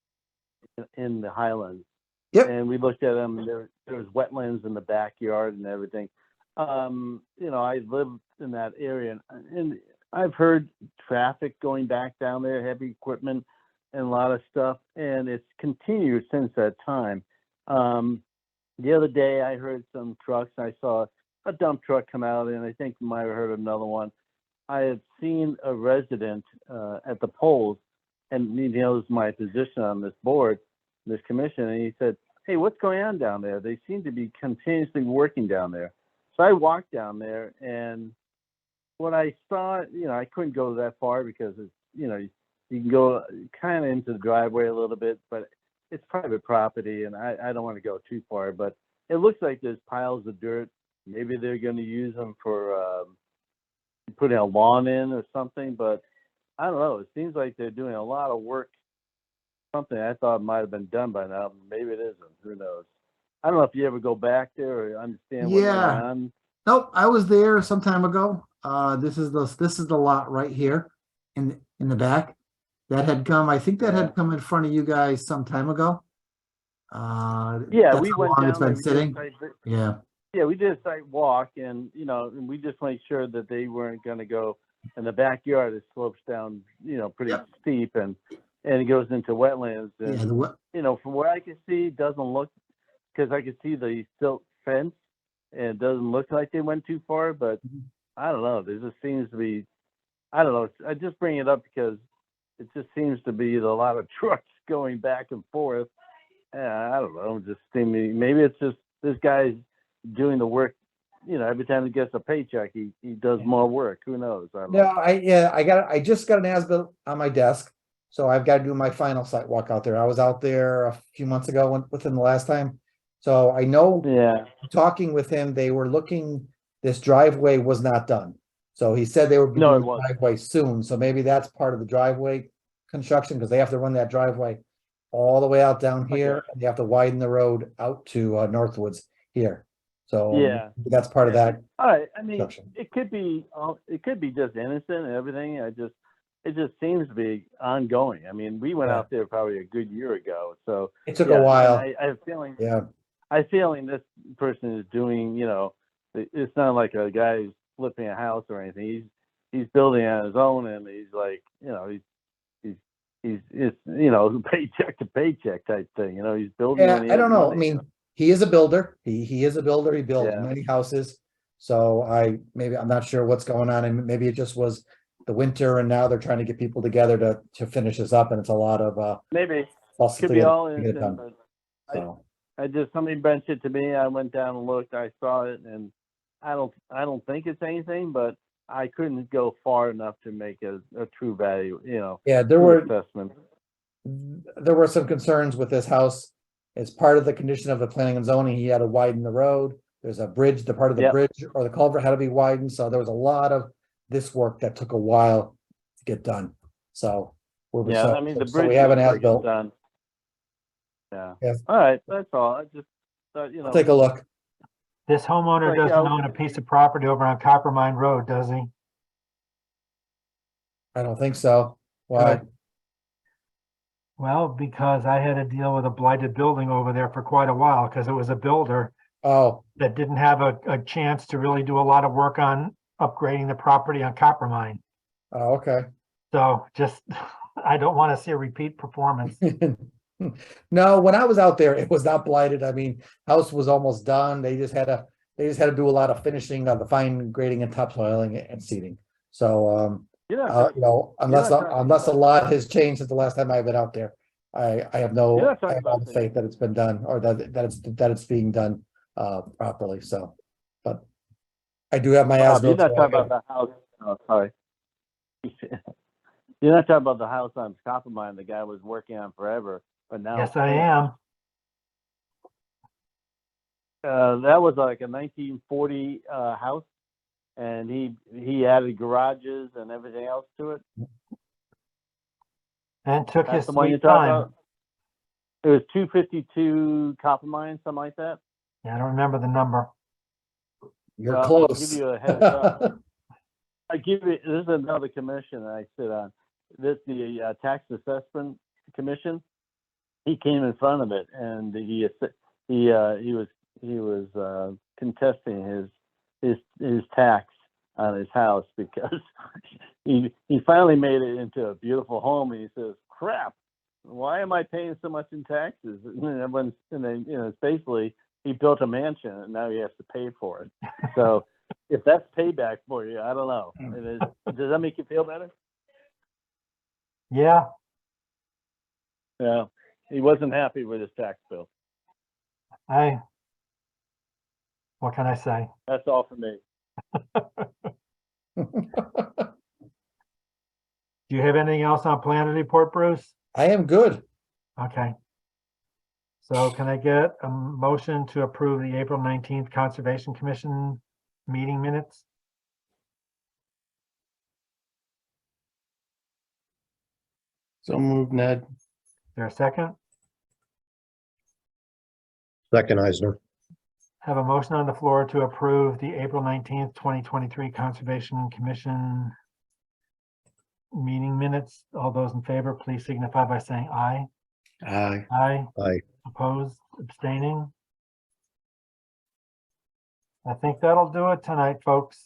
in the Highlands. Yep. And we looked at them, and there was wetlands in the backyard and everything. I live in that area, and I've heard traffic going back down there, heavy equipment and a lot of stuff, and it's continued since that time. The other day I heard some trucks. I saw a dump truck come out, and I think you might have heard another one. I had seen a resident at the polls, and he knows my position on this board, this commission, and he said, "Hey, what's going on down there? They seem to be continuously working down there." So I walked down there, and what I saw, I couldn't go that far because it's, you can go kind of into the driveway a little bit, but it's private property, and I don't want to go too far. But it looks like there's piles of dirt. Maybe they're going to use them for putting a lawn in or something, but I don't know. It seems like they're doing a lot of work. Something I thought might have been done by now. Maybe it isn't. Who knows? I don't know if you ever go back there or understand what's going on. Nope, I was there some time ago. This is the lot right here in the back. That had come, I think that had come in front of you guys some time ago. Yeah, That's we how went long down it's there. been We did a sitting. site- Yeah, Yeah, we did a site walk and, and we just made sure that they weren't gonna go in the backyard. It slopes down, pretty Yep. steep and it goes into wetlands. yeah, And, from where I can see, it doesn't look, because I can see the silt fence and it doesn't look like they went too far, but I don't know. There just seems to be, I don't know. I just bring it up because it just seems to be a lot of trucks going back and forth. I don't know. Just maybe it's just this guy's doing the work. Every time he gets a paycheck, he does more work. Who knows? I don't No, know. I just got an as-built on my desk, so I've got to do my final site walk out there. I was out there a few months ago within the last time. So I know, Yeah. talking with him, they were looking, this driveway was not done. So he said they would be No, doing it the wasn't. driveway soon, so maybe that's part of the driveway construction, because they have to run that driveway all the way out down here, and they have to widen the road out to Northwoods here. So Yeah. that's part of that. All right. I mean, construction. it could be just innocent and everything. It just seems to be ongoing. I mean, we went Yeah. out there probably a good year ago. So It took yeah, a while. and I have a feeling. Yeah. I have a feeling this person is doing. It's not like a guy who's flipping a house or anything. He's building on his own, and he's like, he's it's paycheck to paycheck type thing. He's building. Yeah, when he I has don't know. I money, mean, he is a builder. He is a builder. He built Yeah. many houses. So I'm not sure what's going on, and maybe it just was the winter, and now they're trying to get people together to finish this up, and it's a lot of Maybe fuss could to be get all it innocent, done. but So somebody mentioned it to me. I went down and looked. I saw it, and I don't think it's anything, but I couldn't go far enough to make a true value. yeah, true assessment. there were some concerns with this house. As part of the condition of the planning and zoning, he had to widen the road. There's a bridge, the part of the Yep. bridge or the culvert had to be widened. So there was a lot of this work that took a while to get done. So Yeah, I mean the so bridge we have an looks like it's as-built. done. Yeah. Yeah. All right, that's all. I just thought, I'll take a look. This homeowner Like, doesn't own a piece of property over on Coppermine Road, does he? I don't think so. Why? Good. Well, because I had to deal with a blighted building over there for quite a while, because it was a builder Oh, that didn't have a chance to really do a lot of work on upgrading the property on Coppermine. okay. So just, I don't want to see a repeat performance. No, when I was out there, it was not blighted. I mean, house was almost done. They just had to do a lot of finishing of the fine grading and topsoiling and seeding. So, unless a lot has changed since the last time I've been out there, I have all the faith that it's been done, or that it's being done properly. So, but I do have my You're as-built. not talking about the house. Oh, sorry. You're not talking about the house on Coppermine the guy was working on forever, but now. Yes, I am. That was like a 1940 house, and he added garages and everything else to it. And took That's his the one you're sweet talking time. about? It was 252 Coppermine, something like that. Yeah, I don't remember the number. You're Well, close. I'll give you a heads up. This is another commission that I sit on. The tax assessment commission. He came in front of it, and he was contesting his tax on his house because he finally made it into a beautiful home, and he says, "Crap, why am I paying so much in taxes?" And everyone's, it's basically he built a mansion and now he has to pay for it. So if that's payback for you, I don't know. Does that make you feel better? Yeah, Yeah. He wasn't happy with his tax bill. what can I say? That's all for me. Do you have anything else on plan report, Bruce? I am good. Okay. So can I get a motion to approve the April 19th Conservation Commission meeting minutes? So moved, Ned. Is there a second? Second, Eisner. Have a motion on the floor to approve the April 19th, 2023 Conservation Commission meeting minutes. All those in favor, please signify by saying aye. Aye. Aye. Aye. Opposed, abstaining. I think that'll do it tonight, folks.